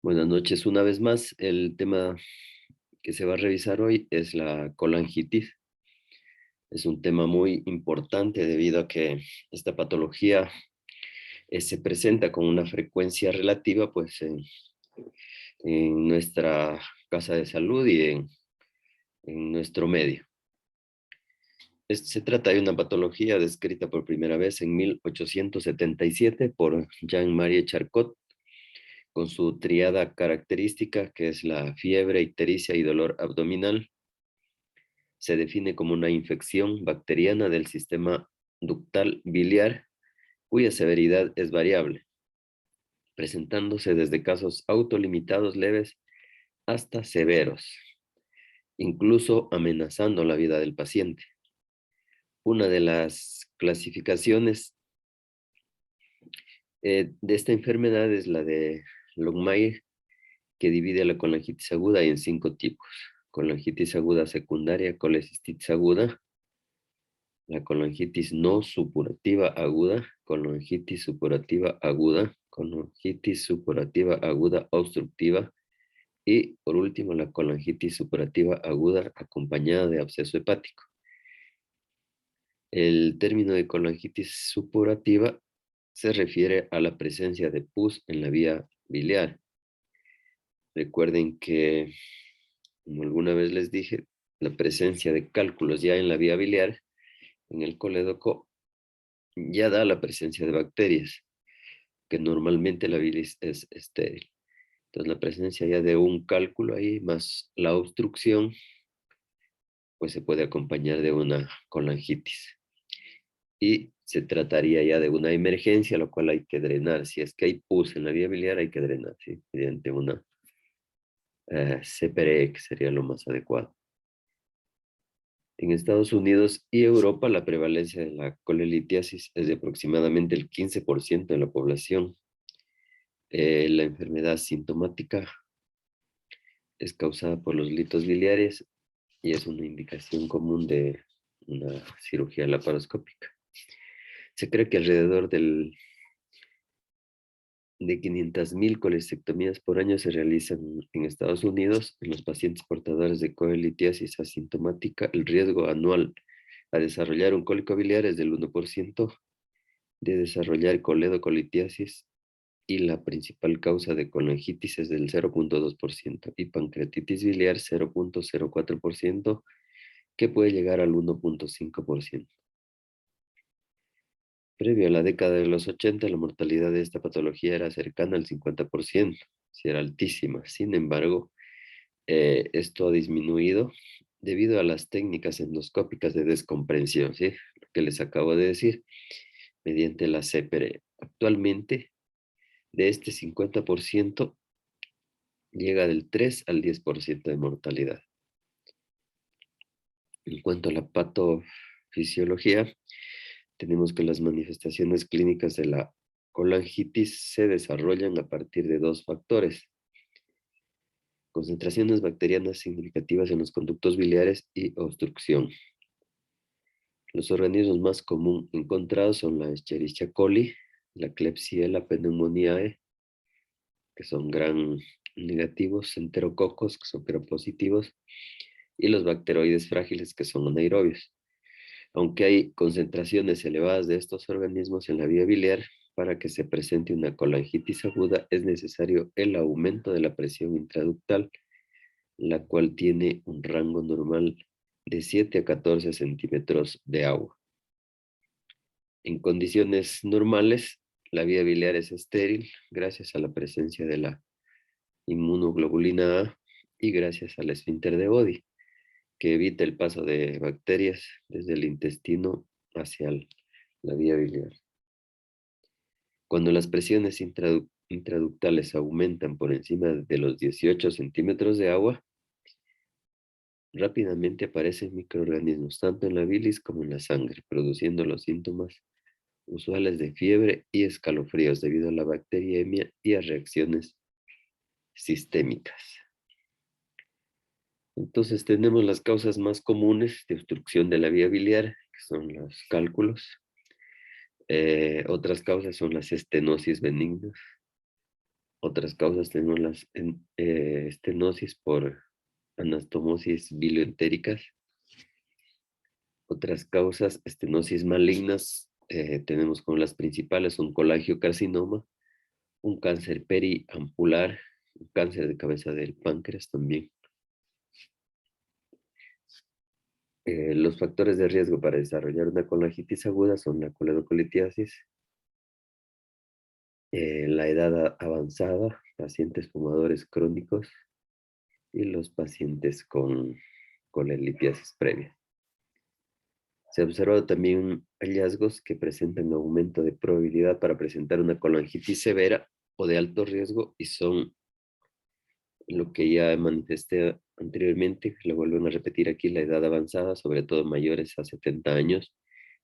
Buenas noches. Una vez más, el tema que se va a revisar hoy es la colangitis. Es un tema muy importante debido a que esta patología se presenta con una frecuencia relativa pues, en nuestra casa de salud y en nuestro medio. Se trata de una patología descrita por primera vez en 1877 por Jean-Marie Charcot, con su triada característica, que es la fiebre, ictericia y dolor abdominal. Se define como una infección bacteriana del sistema ductal biliar, cuya severidad es variable, presentándose desde casos autolimitados leves hasta severos, incluso amenazando la vida del paciente. Una de las clasificaciones de esta enfermedad es la de Longmire, que divide la colangitis aguda en 5 tipos: colangitis aguda secundaria, colecistitis aguda, la colangitis no supurativa aguda, colangitis supurativa aguda, colangitis supurativa aguda obstructiva y, por último, la colangitis supurativa aguda acompañada de absceso hepático. El término de colangitis supurativa se refiere a la presencia de pus en la vía biliar. Recuerden que, como alguna vez les dije, la presencia de cálculos ya en la vía biliar, en el colédoco, ya da la presencia de bacterias, que normalmente la bilis es estéril. Entonces la presencia ya de un cálculo ahí, más la obstrucción, pues se puede acompañar de una colangitis. Y se trataría ya de una emergencia, lo cual hay que drenar. Si es que hay pus en la vía biliar, hay que drenar, ¿sí? Mediante una CPRE, que sería lo más adecuado. En Estados Unidos y Europa, la prevalencia de la colelitiasis es de aproximadamente el 15% de la población. La enfermedad sintomática es causada por los litos biliares y es una indicación común de una cirugía laparoscópica. Se cree que alrededor de 500,000 colestectomías por año se realizan en Estados Unidos. En los pacientes portadores de colelitiasis asintomática, el riesgo anual a desarrollar un cólico biliar es del 1%, de desarrollar coledocolitiasis, y la principal causa de colangitis es del 0,2% y pancreatitis biliar 0,04%, que puede llegar al 1,5%. Previo a la década de los 80, la mortalidad de esta patología era cercana al 50%, sí era altísima. Sin embargo, esto ha disminuido debido a las técnicas endoscópicas de descompresión, ¿sí? Lo que les acabo de decir, mediante la CPRE. Actualmente, de este 50%, llega del 3 al 10% de mortalidad. En cuanto a la patofisiología, tenemos que las manifestaciones clínicas de la colangitis se desarrollan a partir de 2 factores: concentraciones bacterianas significativas en los conductos biliares y obstrucción. Los organismos más común encontrados son la Escherichia coli, la Klebsiella pneumoniae, que son gram negativos, enterococos, que son positivos, y los bacteroides frágiles, que son anaerobios. Aunque hay concentraciones elevadas de estos organismos en la vía biliar, para que se presente una colangitis aguda es necesario el aumento de la presión intraductal, la cual tiene un rango normal de 7 a 14 centímetros de agua. En condiciones normales, la vía biliar es estéril gracias a la presencia de la inmunoglobulina A y gracias al esfínter de Body, que evita el paso de bacterias desde el intestino hacia la vía biliar. Cuando las presiones intraductales aumentan por encima de los 18 centímetros de agua, rápidamente aparecen microorganismos tanto en la bilis como en la sangre, produciendo los síntomas usuales de fiebre y escalofríos debido a la bacteriemia y a reacciones sistémicas. Entonces tenemos las causas más comunes de obstrucción de la vía biliar, que son los cálculos. Otras causas son las estenosis benignas, Otras causas tenemos las estenosis por anastomosis bilioentéricas. Otras causas, estenosis malignas, tenemos como las principales un colangiocarcinoma, un cáncer periampular, un cáncer de cabeza del páncreas también. Los factores de riesgo para desarrollar una colangitis aguda son la coledocolitiasis, la edad avanzada, pacientes fumadores crónicos y los pacientes con colelitiasis previa. Se ha observado también hallazgos que presentan aumento de probabilidad para presentar una colangitis severa o de alto riesgo y son lo que ya manifesté anteriormente, lo vuelven a repetir aquí, la edad avanzada, sobre todo mayores a 70 años,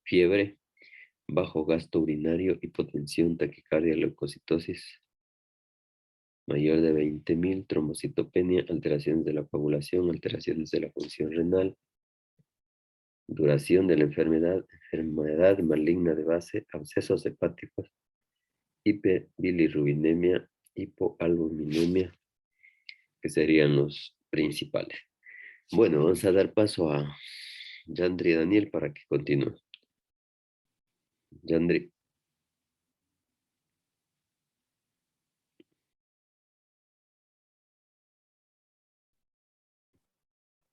fiebre, bajo gasto urinario, hipotensión, taquicardia, leucocitosis mayor de 20.000, trombocitopenia, alteraciones de la coagulación, alteraciones de la función renal, duración de la enfermedad, enfermedad maligna de base, abscesos hepáticos, hiperbilirrubinemia, hipoalbuminemia, que serían los principales. Bueno, vamos a dar paso a Yandri y Daniel para que continúe. Yandri.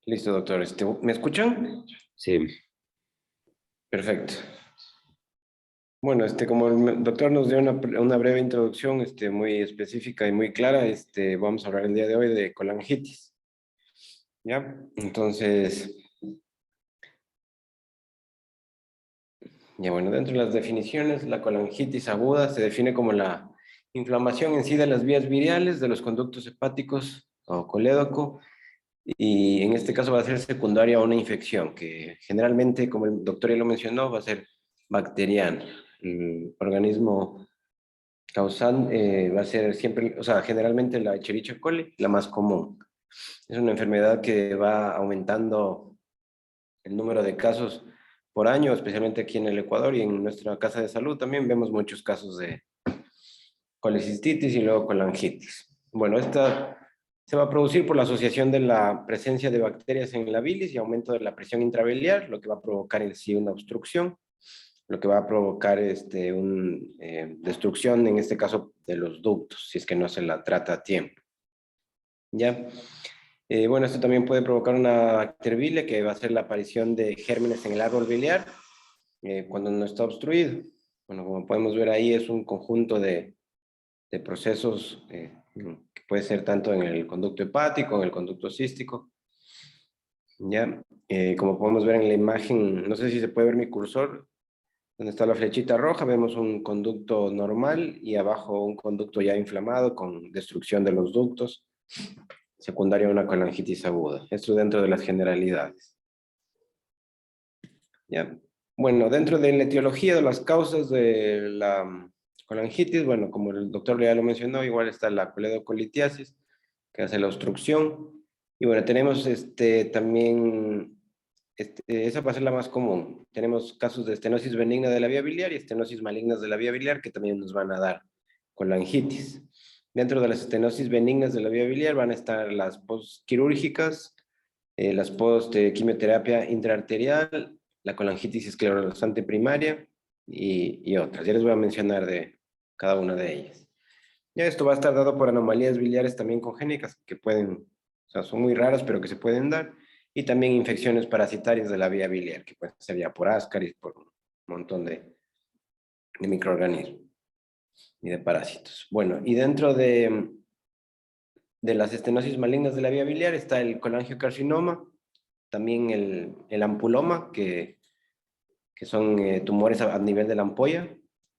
Listo, doctor. ¿Me escuchan? Sí. Perfecto. Bueno, como el doctor nos dio una breve introducción, muy específica y muy clara, vamos a hablar el día de hoy de colangitis. ¿Ya? Entonces, ya bueno, dentro de las definiciones, la colangitis aguda se define como la inflamación en sí de las vías biliares, de los conductos hepáticos o colédoco, y en este caso va a ser secundaria a una infección, que generalmente, como el doctor ya lo mencionó, va a ser bacteriana. El organismo causante va a ser siempre, o sea, generalmente la Escherichia coli, la más común. Es una enfermedad que va aumentando el número de casos por año, especialmente aquí en el Ecuador y en nuestra casa de salud también vemos muchos casos de colecistitis y luego colangitis. Bueno, esta se va a producir por la asociación de la presencia de bacterias en la bilis y aumento de la presión intrabiliar, lo que va a provocar en sí una obstrucción, lo que va a provocar destrucción, en este caso, de los ductos, si es que no se la trata a tiempo. ¿Ya? Bueno, esto también puede provocar una bacterbilia, que va a ser la aparición de gérmenes en el árbol biliar cuando no está obstruido. Bueno, como podemos ver ahí, es un conjunto de procesos que puede ser tanto en el conducto hepático, en el conducto cístico. ¿Ya? Como podemos ver en la imagen, no sé si se puede ver mi cursor, donde está la flechita roja, vemos un conducto normal y abajo un conducto ya inflamado con destrucción de los ductos, secundaria a una colangitis aguda. Esto dentro de las generalidades. ¿Ya? Bueno, dentro de la etiología de las causas de la colangitis, bueno, como el doctor ya lo mencionó, igual está la coledocolitiasis, que hace la obstrucción. Y bueno, tenemos también, esa va a ser la más común. Tenemos casos de estenosis benigna de la vía biliar y estenosis malignas de la vía biliar que también nos van a dar colangitis. Dentro de las estenosis benignas de la vía biliar van a estar las postquirúrgicas, las post-quimioterapia intraarterial, la colangitis esclerosante primaria y otras. Ya les voy a mencionar de cada una de ellas. Ya esto va a estar dado por anomalías biliares también congénicas que pueden, o sea, son muy raras, pero que se pueden dar, y también infecciones parasitarias de la vía biliar, que pueden ser ya por ascaris, por un montón de microorganismos y de parásitos. Bueno, y dentro de las estenosis malignas de la vía biliar está el colangiocarcinoma, también el ampuloma, que son tumores a nivel de la ampolla,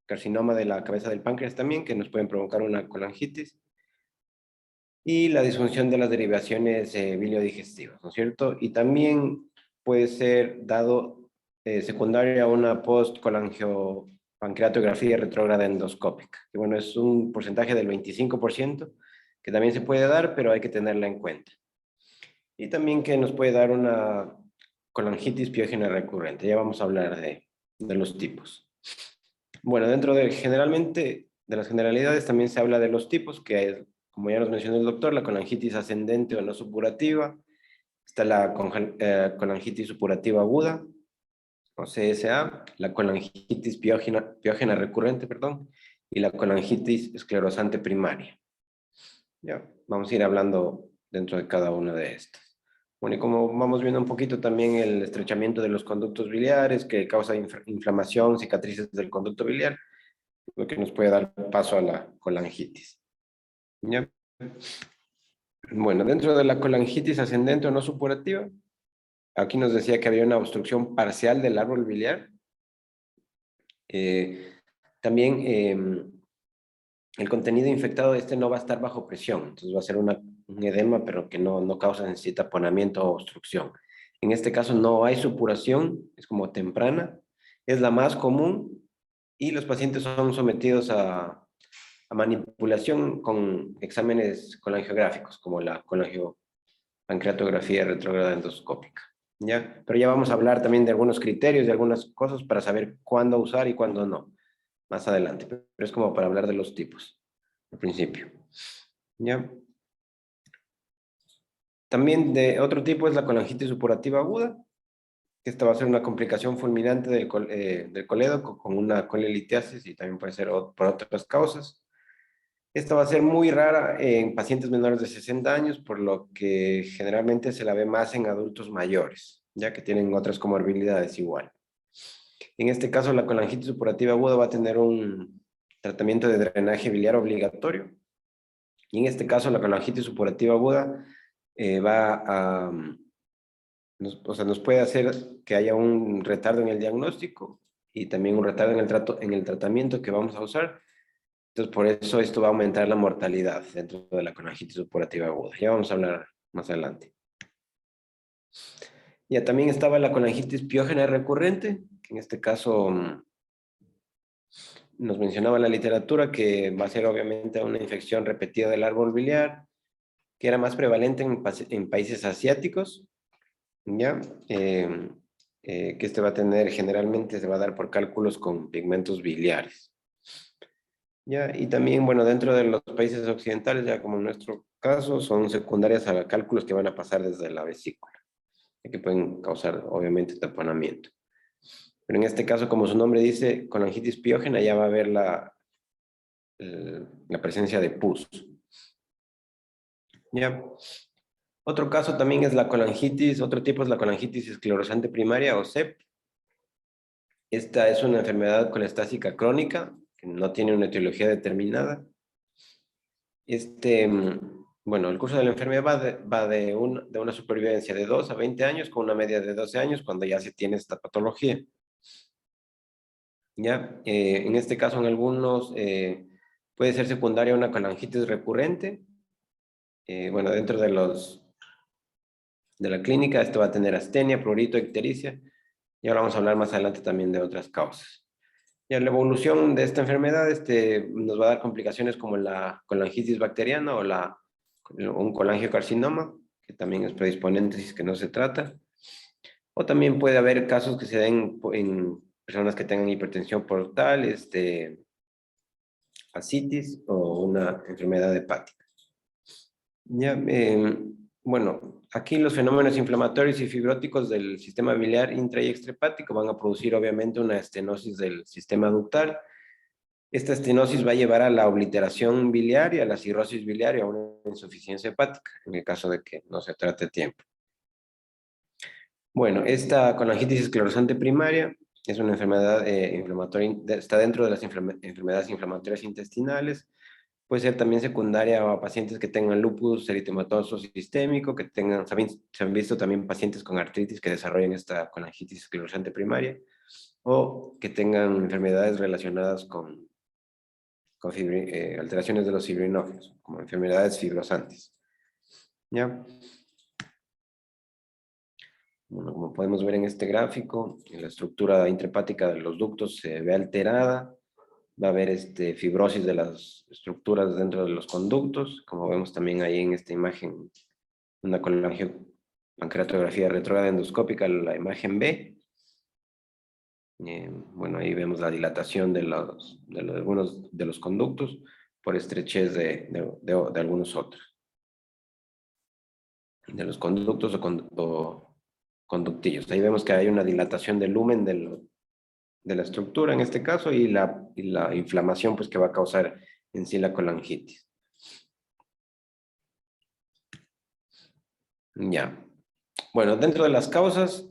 carcinoma de la cabeza del páncreas también, que nos pueden provocar una colangitis, y la disfunción de las derivaciones biliodigestivas, ¿no es cierto? Y también puede ser dado secundaria a una post-colangiopancreatografía retrógrada endoscópica, que bueno, es un porcentaje del 25%, que también se puede dar, pero hay que tenerla en cuenta. Y también que nos puede dar una colangitis piógena recurrente. Ya vamos a hablar de los tipos. Bueno, generalmente de las generalidades también se habla de los tipos, que es, como ya nos mencionó el doctor, la colangitis ascendente o no supurativa, está la colangitis supurativa aguda, o CSA, la colangitis piógena recurrente, perdón, y la colangitis esclerosante primaria. Ya, vamos a ir hablando dentro de cada una de estas. Bueno, y como vamos viendo un poquito también el estrechamiento de los conductos biliares, que causa inflamación, cicatrices del conducto biliar, lo que nos puede dar paso a la colangitis. ¿Ya? Bueno, dentro de la colangitis ascendente o no supurativa, aquí nos decía que había una obstrucción parcial del árbol biliar. También el contenido infectado de este no va a estar bajo presión, entonces va a ser un edema, pero que no causa en sí taponamiento o obstrucción. En este caso no hay supuración, es como temprana, es la más común y los pacientes son sometidos a manipulación con exámenes colangiográficos, como la colangiopancreatografía retrógrada endoscópica. ¿Ya? Pero ya vamos a hablar también de algunos criterios, de algunas cosas para saber cuándo usar y cuándo no, más adelante. Pero es como para hablar de los tipos, al principio. ¿Ya? También de otro tipo es la colangitis supurativa aguda, que esta va a ser una complicación fulminante del colédoco con una colelitiasis y también puede ser por otras causas. Esta va a ser muy rara en pacientes menores de 60 años, por lo que generalmente se la ve más en adultos mayores, ya que tienen otras comorbilidades igual. En este caso, la colangitis supurativa aguda va a tener un tratamiento de drenaje biliar obligatorio. Y en este caso, la colangitis supurativa aguda va a, nos puede hacer que haya un retardo en el diagnóstico y también un retardo en el tratamiento que vamos a usar. Entonces, por eso esto va a aumentar la mortalidad dentro de la colangitis supurativa aguda. Ya vamos a hablar más adelante. Ya también estaba la colangitis piógena recurrente, que en este caso nos mencionaba la literatura que va a ser obviamente una infección repetida del árbol biliar, que era más prevalente en países asiáticos, ¿ya? Que este va a tener, generalmente se va a dar por cálculos con pigmentos biliares. ¿Ya? Y también, bueno, dentro de los países occidentales, ya como en nuestro caso, son secundarias a cálculos que van a pasar desde la vesícula, que pueden causar, obviamente, taponamiento. Pero en este caso, como su nombre dice, colangitis piógena, ya va a haber la presencia de pus. ¿Ya? Otro caso también es la colangitis, otro tipo es la colangitis esclerosante primaria o CEP. Esta es una enfermedad colestásica crónica, que no tiene una etiología determinada. Bueno, el curso de la enfermedad va de una supervivencia de 2 a 20 años con una media de 12 años cuando ya se tiene esta patología. ¿Ya? En este caso, en algunos puede ser secundaria a una colangitis recurrente. Bueno, dentro de la clínica, esto va a tener astenia, prurito, ictericia. Y ahora vamos a hablar más adelante también de otras causas. Ya la evolución de esta enfermedad nos va a dar complicaciones como la colangitis bacteriana o un colangiocarcinoma, que también es predisponente si es que no se trata. O también puede haber casos que se den en personas que tengan hipertensión portal, ascitis o una enfermedad hepática. Ya, bueno, aquí los fenómenos inflamatorios y fibróticos del sistema biliar intra y extrahepático van a producir obviamente una estenosis del sistema ductal. Esta estenosis va a llevar a la obliteración biliar y a la cirrosis biliar y a una insuficiencia hepática, en el caso de que no se trate a tiempo. Bueno, esta colangitis esclerosante primaria es una enfermedad inflamatoria, está dentro de las enfermedades inflamatorias intestinales. Puede ser también secundaria a pacientes que tengan lupus eritematoso sistémico, que tengan, se han visto también pacientes con artritis que desarrollen esta colangitis esclerosante primaria, o que tengan enfermedades relacionadas con alteraciones de los fibrinógenos, como enfermedades fibrosantes. ¿Ya? Bueno, como podemos ver en este gráfico, la estructura intrahepática de los ductos se ve alterada. Va a haber fibrosis de las estructuras dentro de los conductos, como vemos también ahí en esta imagen, una colangiopancreatografía retrógrada endoscópica, la imagen B. Bueno, ahí vemos la dilatación de algunos de los conductos por estrechez de algunos otros, de los conductos o conductillos. Ahí vemos que hay una dilatación del lumen de la estructura en este caso y la inflamación pues, que va a causar en sí la colangitis. Ya. Bueno, dentro de las causas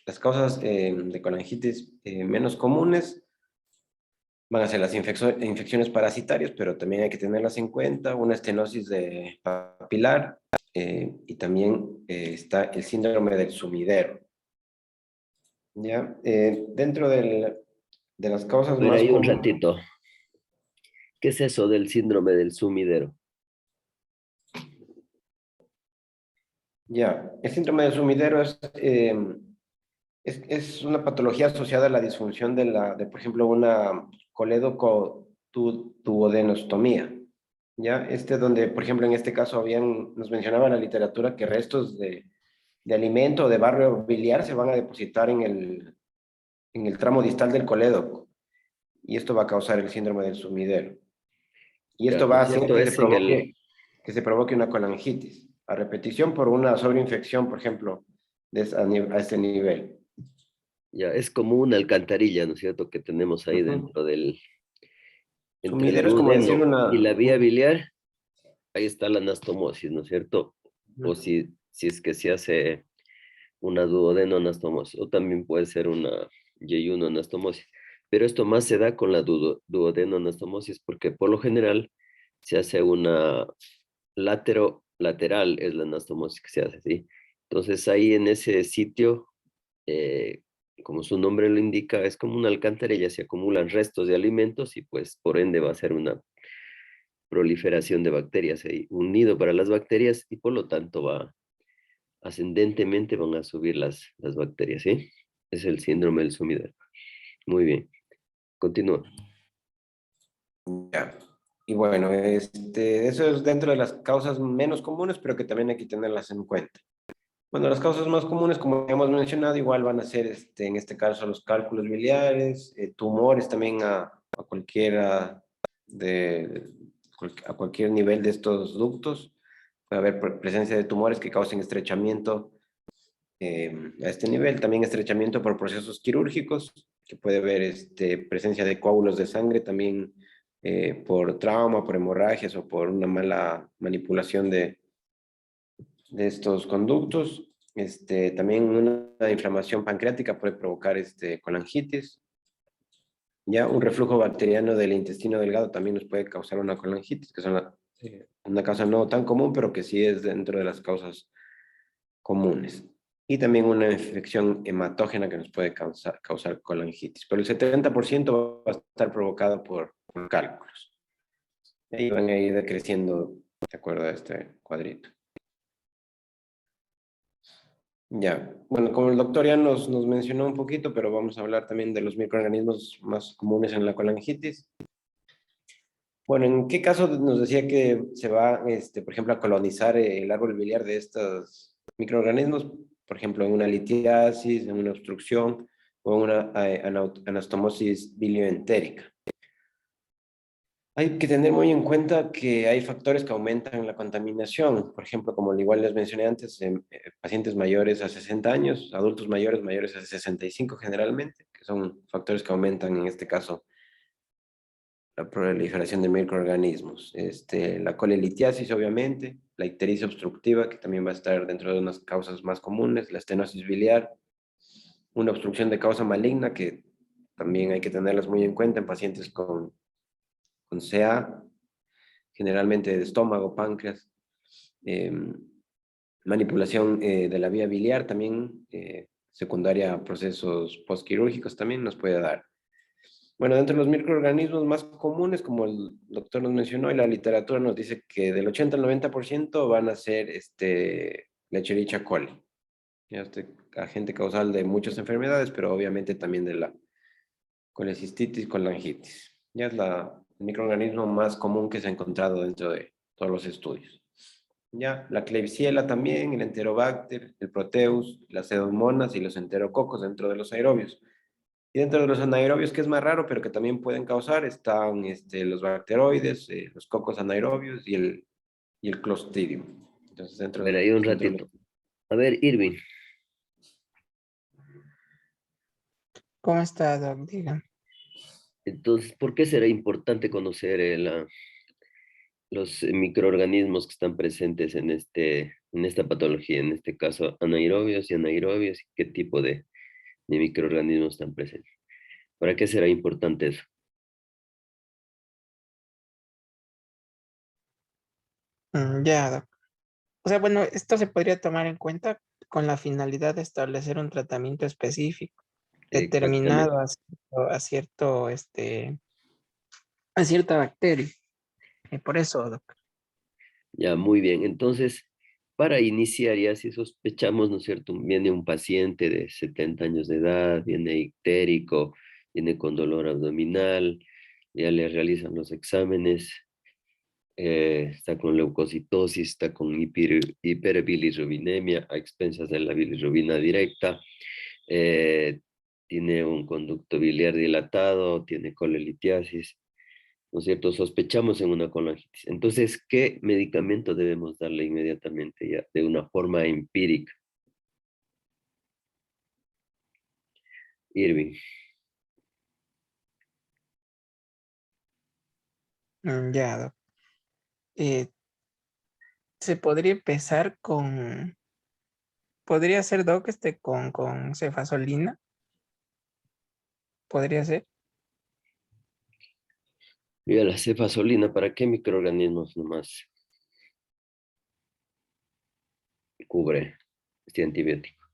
de colangitis menos comunes van a ser las infecciones parasitarias, pero también hay que tenerlas en cuenta, una estenosis papilar y también está el síndrome del sumidero. ¿Ya? Dentro de las causas Pero más ahí un comunes, ratito. ¿Qué es eso del síndrome del sumidero? ya, el síndrome del sumidero es una patología asociada a la disfunción por ejemplo, una coledocoduodenostomía. ¿Ya? Donde, por ejemplo, en este caso nos mencionaba la literatura que restos de alimento o de barrio biliar se van a depositar en el tramo distal del colédoco. Y esto va a causar el síndrome del sumidero. Y Ya, esto ¿no va a es hacer cierto? Es en el, que se provoque una colangitis, a repetición por una sobreinfección, por ejemplo, a este nivel. ya, es como una alcantarilla, ¿no es cierto? Que tenemos ahí Ujú. dentro del, entre el Sumidero es como decir duodeno y la vía biliar, ahí está la anastomosis, ¿no es cierto? O si es que se hace una duodenoanastomosis, o también puede ser una yeyunoanastomosis. Pero esto más se da con la duodenoanastomosis porque por lo general se hace una lateral, es la anastomosis que se hace, ¿sí? Entonces ahí en ese sitio, eh, como su nombre lo indica, es como una alcantarilla, se acumulan restos de alimentos y pues por ende va a ser una proliferación de bacterias ahí, un nido para las bacterias y por lo tanto ascendentemente van a subir las bacterias, ¿sí? Es el síndrome del sumidero. Muy bien, continúa. Ya. Y bueno, eso es dentro de las causas menos comunes, pero que también hay que tenerlas en cuenta. Bueno, las causas más comunes, como hemos mencionado, igual van a ser, en este caso, los cálculos biliares, tumores también a cualquiera a cualquier nivel de estos ductos. Puede haber presencia de tumores que causen estrechamiento a este nivel. También estrechamiento por procesos quirúrgicos, que puede haber presencia de coágulos de sangre también por trauma, por hemorragias o por una mala manipulación de estos conductos. También una inflamación pancreática puede provocar colangitis. Ya un reflujo bacteriano del intestino delgado también nos puede causar una colangitis, que es una causa no tan común, pero que sí es dentro de las causas comunes. Y también una infección hematógena que nos puede causar colangitis. Pero el 70% va a estar provocado por cálculos. Y van a ir decreciendo de acuerdo a este cuadrito. Ya, bueno, como el doctor ya nos mencionó un poquito, pero vamos a hablar también de los microorganismos más comunes en la colangitis. Bueno, ¿en qué caso nos decía que se va, por ejemplo, a colonizar el árbol biliar de estos microorganismos? Por ejemplo, en una litiasis, en una obstrucción o en una anastomosis bilioentérica. Hay que tener muy en cuenta que hay factores que aumentan la contaminación. Por ejemplo, como igual les mencioné antes, en pacientes mayores a 60 años, adultos mayores a 65 generalmente, que son factores que aumentan en este caso la proliferación de microorganismos. La colelitiasis, obviamente, la ictericia obstructiva, que también va a estar dentro de unas causas más comunes, la estenosis biliar, una obstrucción de causa maligna, que también hay que tenerlas muy en cuenta en pacientes con CA, generalmente de estómago, páncreas, eh, manipulación de la vía biliar también, secundaria a procesos postquirúrgicos también nos puede dar. Bueno, dentro de los microorganismos más comunes, como el doctor nos mencionó, y la literatura nos dice que del 80 al 90% van a ser la Escherichia coli, ya agente causal de muchas enfermedades, pero obviamente también de la colecistitis, colangitis. Ya es el microorganismo más común que se ha encontrado dentro de todos los estudios. Ya, la Klebsiella también, el Enterobacter, el Proteus, las Pseudomonas y los enterococos dentro de los aerobios. Y dentro de los anaerobios, que es más raro, pero que también pueden causar, están los bacteroides, los cocos anaerobios y el Clostridium. Entonces, A ver, ahí un dentro de ratito. A ver, Irving, ¿Cómo está, Doc? Diga. entonces, ¿por qué será importante conocer los microorganismos que están presentes en esta patología, en este caso anaerobios y anaerobios, y qué tipo de microorganismos están presentes? ¿Para qué será importante eso? Ya, Doc. O sea, bueno, esto se podría tomar en cuenta con la finalidad de establecer un tratamiento específico, Exactamente. determinado a cierta bacteria. Y por eso, Doc. Ya, muy bien. Entonces, para iniciar, ya si sospechamos, ¿no es cierto? Viene un paciente de 70 años de edad, viene ictérico, viene con dolor abdominal, ya le realizan los exámenes, está con leucocitosis, está con hiperbilirrubinemia a expensas de la bilirrubina directa, eh, tiene un conducto biliar dilatado, tiene colelitiasis, ¿no es cierto? Sospechamos en una colangitis. Entonces, ¿qué medicamento debemos darle inmediatamente ya de una forma empírica? Irving. Ya, Doc. Eh, se podría empezar podría ser, Doc, con cefazolina, podría ser. Mira, la cefazolina, ¿para qué microorganismos nomás cubre este antibiótico?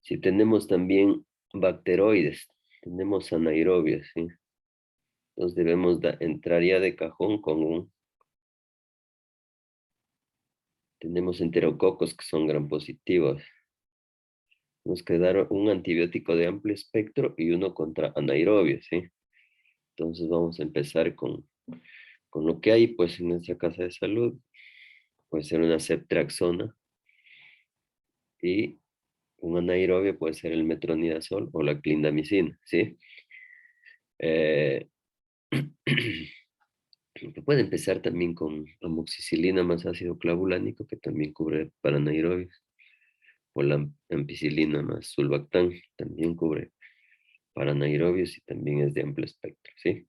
Si tenemos también bacteroides, tenemos anaerobios, ¿sí? Entonces debemos entrar ya de cajón tenemos enterococos que son gram positivos. Tenemos que dar un antibiótico de amplio espectro y uno contra anaerobios, ¿sí? Entonces vamos a empezar con lo que hay pues en nuestra casa de salud. Puede ser una ceftriaxona y un anaerobio puede ser el metronidazol o la clindamicina, ¿sí? Eh, que puede empezar también con amoxicilina más ácido clavulánico, que también cubre para anaerobios, o la ampicilina más sulbactam, también cubre para anaerobios y también es de amplio espectro, ¿sí?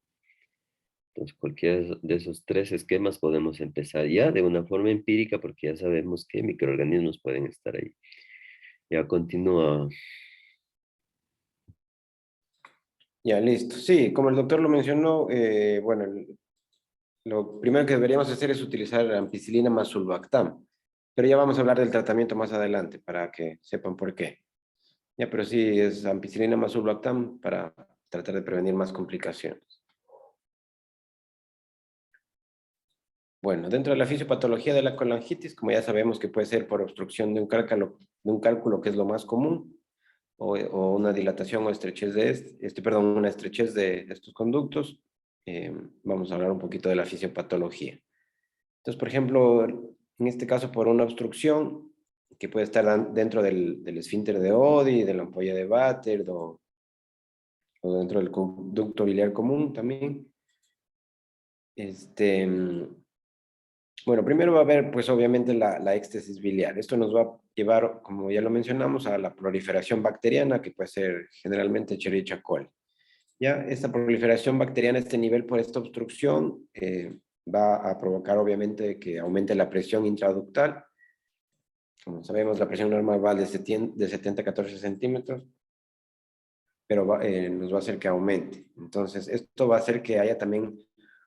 Entonces, cualquiera de esos tres esquemas podemos empezar ya de una forma empírica porque ya sabemos qué microorganismos pueden estar ahí. Ya continúa. Ya, listo. Sí, como el doctor lo mencionó, bueno, lo primero que deberíamos hacer es utilizar ampicilina más sulbactam, pero ya vamos a hablar del tratamiento más adelante para que sepan por qué. Ya, pero sí es ampicilina más sulbactam para tratar de prevenir más complicaciones. Bueno, dentro de la fisiopatología de la colangitis, como ya sabemos que puede ser por obstrucción de un cálculo que es lo más común, o una dilatación o estrechez perdón, una estrechez de estos conductos, vamos a hablar un poquito de la fisiopatología. Entonces, por ejemplo, en este caso por una obstrucción que puede estar dentro del esfínter de Oddi, de la ampolla de Vater o dentro del conducto biliar común también. Bueno, primero va a haber, pues obviamente, la éxtasis biliar. Esto nos va a llevar, como ya lo mencionamos, a la proliferación bacteriana, que puede ser generalmente Escherichia coli. Ya, esta proliferación bacteriana, este nivel por esta obstrucción, va a provocar, obviamente, que aumente la presión intraductal. Como sabemos, la presión normal va de 70 a 14 centímetros, pero nos va a hacer que aumente. Entonces, esto va a hacer que haya también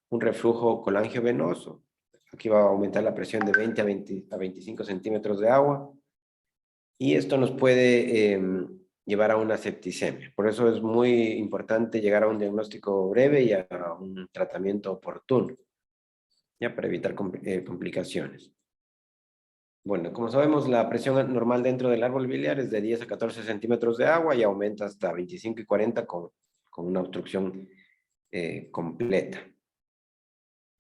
un reflujo colangiovenoso. Aquí va a aumentar la presión de 20 a 25 centímetros de agua y esto nos puede llevar a una septicemia. Por eso es muy importante llegar a un diagnóstico breve y a un tratamiento oportuno, ya para evitar complicaciones. Bueno, como sabemos, la presión normal dentro del árbol biliar es de 10 a 14 centímetros de agua y aumenta hasta 25 y 40 con una obstrucción completa.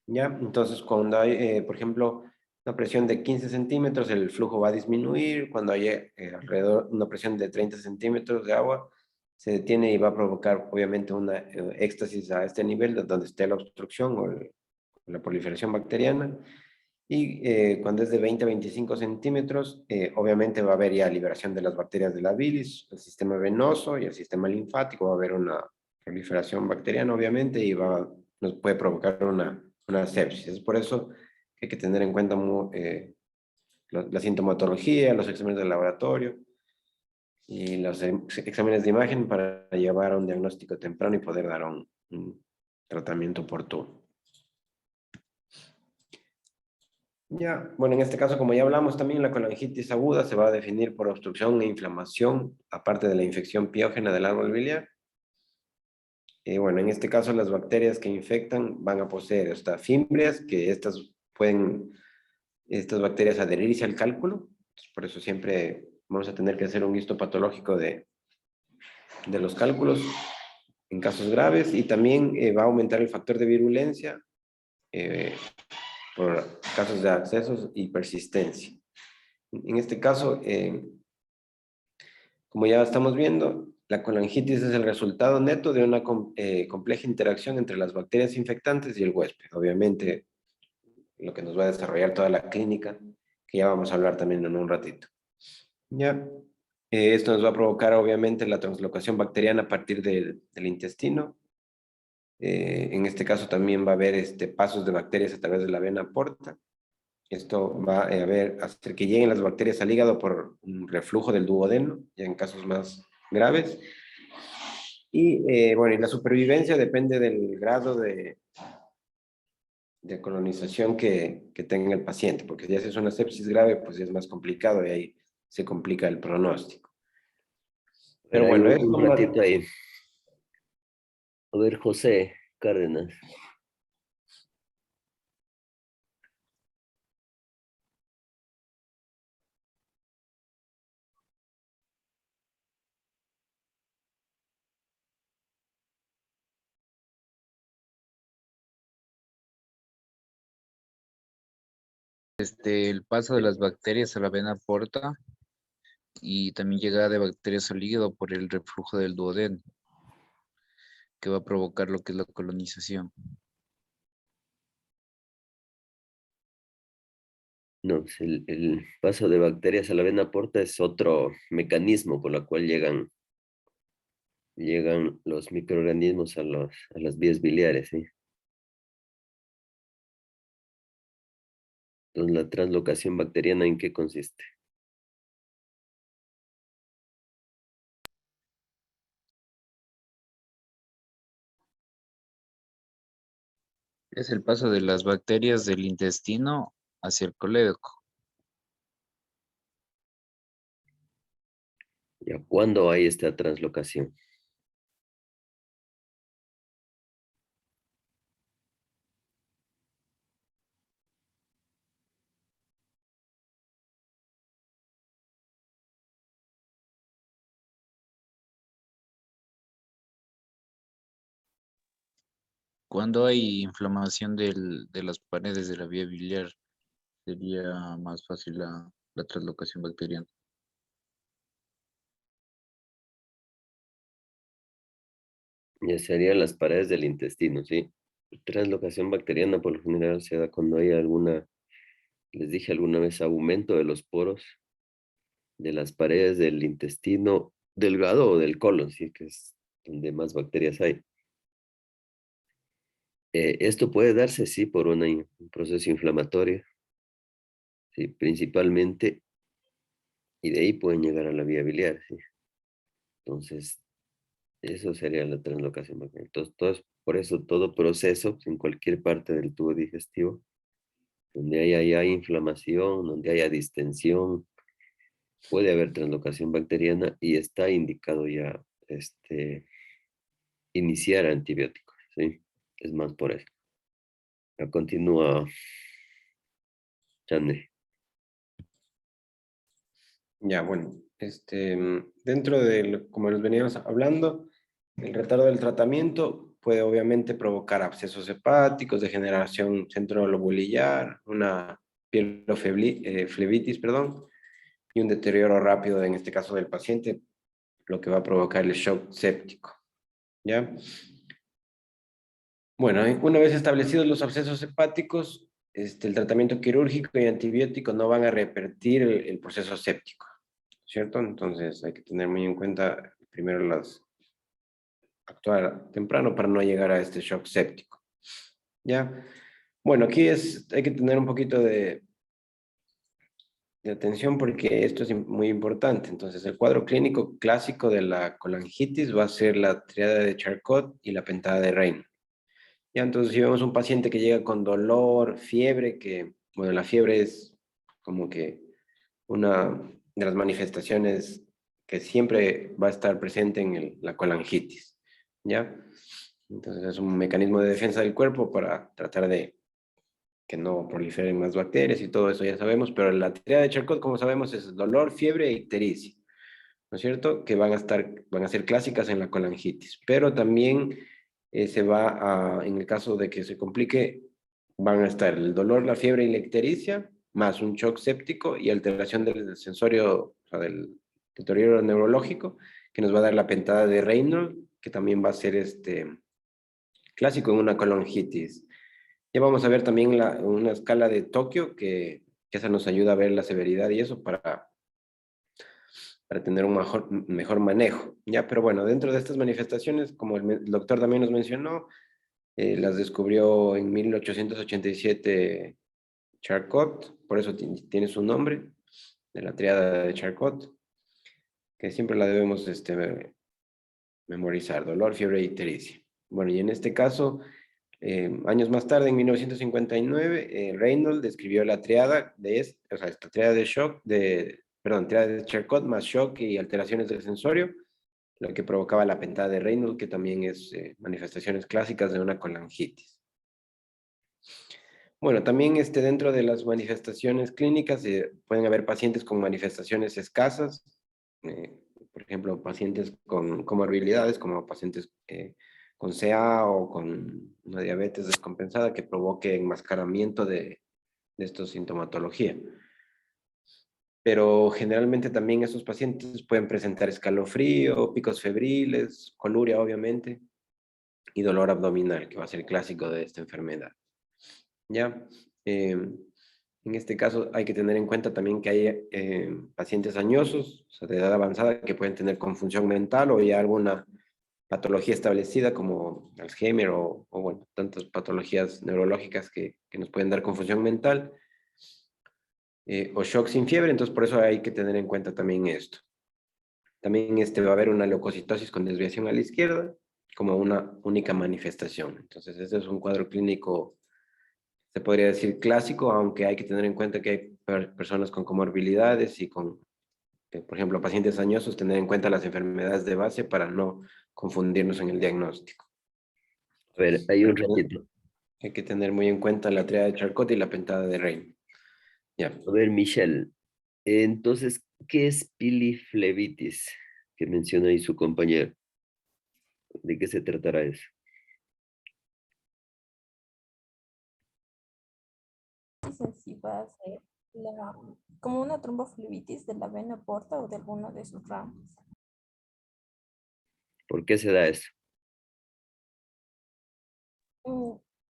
¿Ya? Entonces, cuando hay, por ejemplo, una presión de 15 centímetros, el flujo va a disminuir. Cuando hay alrededor una presión de 30 centímetros de agua, se detiene y va a provocar, obviamente, una éxtasis a este nivel, donde esté la obstrucción o la proliferación bacteriana. Y cuando es de 20 a 25 centímetros, obviamente va a haber ya liberación de las bacterias de la bilis, el sistema venoso y el sistema linfático. Va a haber una proliferación bacteriana, obviamente, y nos puede provocar una sepsis. Es por eso que hay que tener en cuenta la sintomatología, los exámenes de laboratorio y los exámenes de imagen para llevar a un diagnóstico temprano y poder dar un tratamiento oportuno. Ya, bueno, en este caso, como ya hablamos también, la colangitis aguda se va a definir por obstrucción e inflamación, aparte de la infección piógena del árbol biliar. Bueno, en este caso, las bacterias que infectan van a poseer hasta fimbrias, que estas bacterias adherirse al cálculo. Por eso siempre vamos a tener que hacer un histopatológico de los cálculos en casos graves, y también va a aumentar el factor de virulencia por casos de accesos y persistencia. En este caso, como ya estamos viendo, la colangitis es el resultado neto de una compleja interacción entre las bacterias infectantes y el huésped. Obviamente, lo que nos va a desarrollar toda la clínica, que ya vamos a hablar también en un ratito. Ya. Esto nos va a provocar, obviamente, la translocación bacteriana a partir del intestino. En este caso también va a haber pasos de bacterias a través de la vena porta. Esto va a hacer que lleguen las bacterias al hígado por un reflujo del duodeno, ya en casos más graves. Y bueno, y la supervivencia depende del grado de colonización que tenga el paciente, porque si es una sepsis grave, pues es más complicado y ahí se complica el pronóstico. Pero Pero hay bueno, un ratito ahí. A ver, José Cárdenas. El paso de las bacterias a la vena porta y también llegada de bacterias al hígado por el reflujo del duodeno, que va a provocar lo que es la colonización. No, pues el paso de bacterias a la vena porta es otro mecanismo por el cual llegan los microorganismos a las vías biliares, ¿sí? Entonces, la translocación bacteriana, ¿en qué consiste? Es el paso de las bacterias del intestino hacia el colédoco. ¿Ya cuándo hay esta translocación? Cuando hay inflamación de las paredes de la vía biliar, sería más fácil la translocación bacteriana. Ya serían las paredes del intestino, ¿sí? Translocación bacteriana por lo general se da cuando hay les dije alguna vez, aumento de los poros de las paredes del intestino delgado o del colon, ¿sí? Que es donde más bacterias hay. Esto puede darse, sí, por un proceso inflamatorio, ¿sí? Principalmente, y de ahí pueden llegar a la vía biliar, ¿sí? Entonces, eso sería la translocación bacteriana. Entonces, por eso todo proceso en cualquier parte del tubo digestivo, donde haya inflamación, donde haya distensión, puede haber translocación bacteriana y está indicado ya iniciar antibióticos, ¿sí? Es más por eso. Ya continúa, Chande. ya, bueno, dentro como les veníamos hablando, el retardo del tratamiento puede obviamente provocar abscesos hepáticos, degeneración centrolobulillar, una pieloflebitis, perdón, y un deterioro rápido, en este caso del paciente, lo que va a provocar el shock séptico. ¿Ya? Bueno, una vez establecidos los abscesos hepáticos, el tratamiento quirúrgico y antibiótico no van a repetir el proceso séptico, ¿cierto? Entonces hay que tener muy en cuenta primero actuar temprano para no llegar a este shock séptico. ¿Ya? Bueno, aquí hay que tener un poquito de atención porque esto es muy importante. Entonces, el cuadro clínico clásico de la colangitis va a ser la triada de Charcot y la pentada de Reynolds. Ya, entonces, si vemos un paciente que llega con dolor, fiebre, bueno, la fiebre es como que una de las manifestaciones que siempre va a estar presente en la colangitis, ¿ya? Entonces, es un mecanismo de defensa del cuerpo para tratar de que no proliferen más bacterias y todo eso ya sabemos, pero la triada de Charcot, como sabemos, es dolor, fiebre e ictericia, ¿no es cierto? Que van a ser clásicas en la colangitis, pero también en el caso de que se complique, van a estar el dolor, la fiebre y la ictericia, más un shock séptico y alteración del sensorio, o sea, del deterioro neurológico, que nos va a dar la pentada de Reynolds, que también va a ser clásico en una colangitis. Ya vamos a ver también una escala de Tokio, que esa nos ayuda a ver la severidad y eso para tener un mejor manejo. Ya, pero bueno, dentro de estas manifestaciones, como el doctor también nos mencionó, las descubrió en 1887 Charcot, por eso tiene su nombre, de la triada de Charcot, que siempre la debemos memorizar, dolor, fiebre y ictericia. Bueno, y en este caso, años más tarde, en 1959, Reynolds describió la triada o sea, esta triada de shock, triada de Charcot más shock y alteraciones del sensorio, lo que provocaba la pentada de Reynolds, que también es manifestaciones clásicas de una colangitis. Bueno, también dentro de las manifestaciones clínicas pueden haber pacientes con manifestaciones escasas, por ejemplo, pacientes con comorbilidades como pacientes con CA o con una diabetes descompensada que provoque enmascaramiento de esta sintomatología. Pero generalmente también esos pacientes pueden presentar escalofrío, picos febriles, coluria obviamente, y dolor abdominal, que va a ser clásico de esta enfermedad. ¿Ya? En este caso hay que tener en cuenta también que hay pacientes añosos, o sea, de edad avanzada, que pueden tener confusión mental o ya alguna patología establecida como Alzheimer o bueno, tantas patologías neurológicas que nos pueden dar confusión mental o shock sin fiebre, entonces por eso hay que tener en cuenta también esto. También va a haber una leucocitosis con desviación a la izquierda como una única manifestación. Entonces este es un cuadro clínico, se podría decir clásico, aunque hay que tener en cuenta que hay personas con comorbilidades y con, por ejemplo, pacientes añosos, tener en cuenta las enfermedades de base para no confundirnos en el diagnóstico. A ver, hay un ratito. Hay que tener muy en cuenta la triada de Charcot y la pentada de Reynolds. Ya. A ver, Michelle. Entonces, ¿qué es piliflebitis? Que menciona ahí su compañero. ¿De qué se tratará eso? Sí va a ser como una tromboflebitis de la vena porta o de alguno de sus ramos. ¿Por qué se da eso?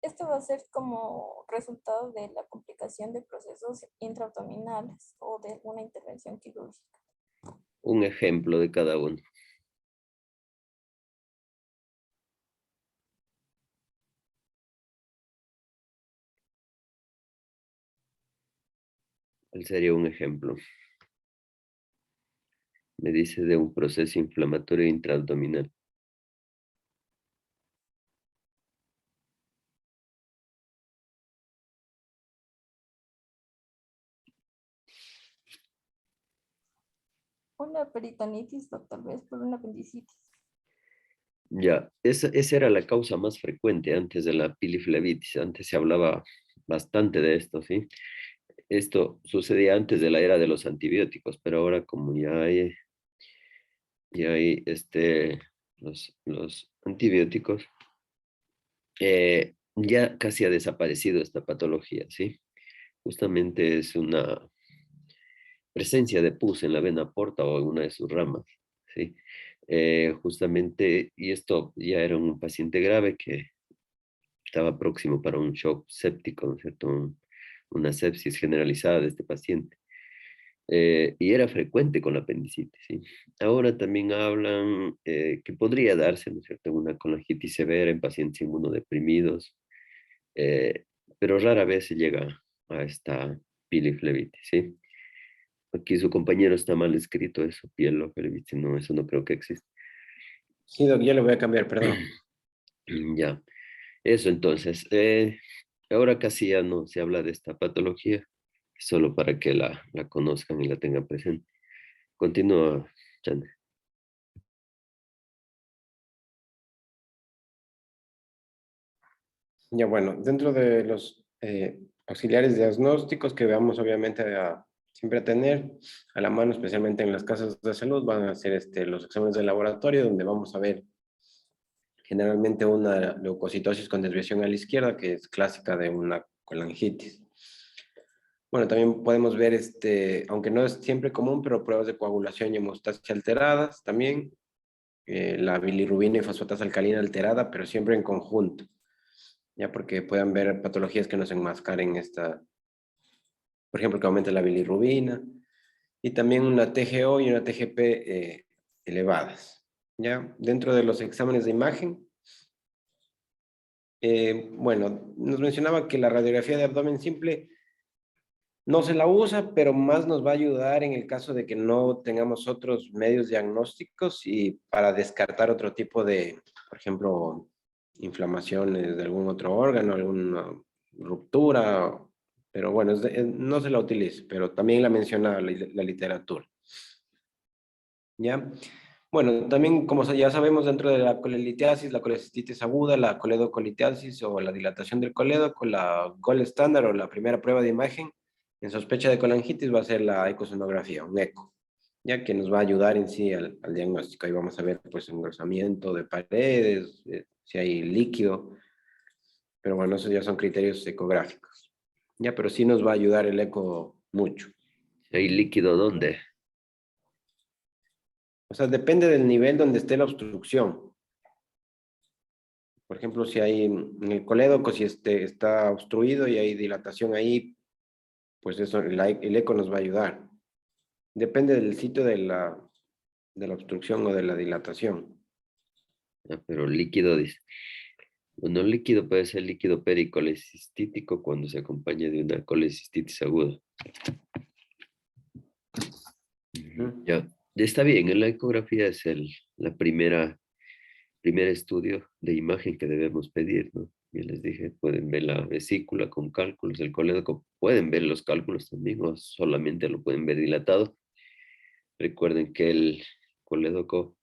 Esto va a ser como resultado de la complicación de procesos intraabdominales o de alguna intervención quirúrgica. Un ejemplo de cada uno. ¿Cuál sería un ejemplo? Me dice de un proceso inflamatorio intraabdominal. Una peritonitis o tal vez por una apendicitis. Ya, esa era la causa más frecuente antes de la piliflebitis. Antes se hablaba bastante de esto, ¿sí? Esto sucedía antes de la era de los antibióticos, pero ahora como ya hay los antibióticos, Ya casi ha desaparecido esta patología, ¿sí? Justamente es una presencia de pus en la vena porta o en una de sus ramas, ¿sí? Justamente, y esto ya era un paciente grave que estaba próximo para un shock séptico, ¿no es cierto? Una sepsis generalizada de este paciente. Y era frecuente con la apendicitis, ¿sí? Ahora también hablan que podría darse, ¿no es cierto?, una colangitis severa en pacientes inmunodeprimidos, eh, pero rara vez se llega a esta piliflebitis, ¿sí? Aquí su compañero está mal escrito eso, pieloflebitis, no, eso no creo que exista. Sí, doc, yo le voy a cambiar, perdón. Ya, eso entonces. Ahora casi ya no se habla de esta patología, solo para que la conozcan y la tengan presente. Continúa, Chane. Ya bueno, dentro de los auxiliares diagnósticos que vamos obviamente siempre a tener a la mano, especialmente en las casas de salud, van a ser los exámenes de laboratorio, donde vamos a ver generalmente una leucocitosis con desviación a la izquierda, que es clásica de una colangitis. Bueno, también podemos ver, aunque no es siempre común, pero pruebas de coagulación y hemostasia alteradas también, la bilirrubina y fosfatasa alcalina alterada, pero siempre en conjunto, ya porque puedan ver patologías que nos enmascaren por ejemplo, que aumente la bilirrubina, y también una TGO y una TGP elevadas, ya. Dentro de los exámenes de imagen, bueno, nos mencionaba que la radiografía de abdomen simple no se la usa, pero más nos va a ayudar en el caso de que no tengamos otros medios diagnósticos y para descartar otro tipo de, por ejemplo, inflamaciones de algún otro órgano, alguna ruptura, pero bueno, no se la utiliza, pero también la menciona la literatura. ¿Ya? Bueno, también como ya sabemos dentro de la colelitiasis, la colecistitis aguda, la coledocolitiasis o la dilatación del coledo, con la gold standard o la primera prueba de imagen en sospecha de colangitis va a ser la ecosonografía, un eco, ya que nos va a ayudar en sí al diagnóstico. Ahí vamos a ver pues engrosamiento de paredes, si hay líquido, pero bueno, esos ya son criterios ecográficos. Ya, pero sí nos va a ayudar el eco mucho. ¿Hay líquido dónde? O sea, depende del nivel donde esté la obstrucción. Por ejemplo, si hay en el colédoco, si está obstruido y hay dilatación ahí, pues eso, el eco nos va a ayudar. Depende del sitio de la obstrucción o de la dilatación. Ah, pero líquido dice. Bueno, líquido puede ser líquido pericolecistítico cuando se acompaña de una colecistitis aguda. ¿Mm? Ya, está bien, en la ecografía es la primer estudio de imagen que debemos pedir, ¿no? Ya les dije, pueden ver la vesícula con cálculos, el colédoco, pueden ver los cálculos también, o solamente lo pueden ver dilatado. Recuerden que el colédoco,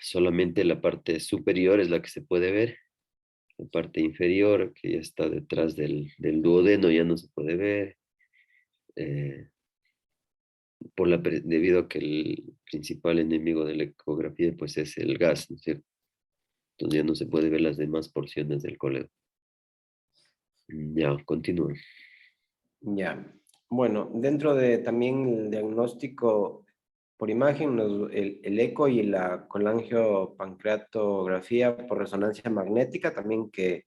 solamente la parte superior es la que se puede ver, la parte inferior, que ya está detrás del duodeno, ya no se puede ver, eh, debido a que el principal enemigo de la ecografía pues es el gas, ¿no es cierto? Entonces ya no se puede ver las demás porciones del colédoco. Ya, continúa. Ya. Bueno, dentro de también el diagnóstico por imagen, el eco y la colangiopancreatografía por resonancia magnética, también que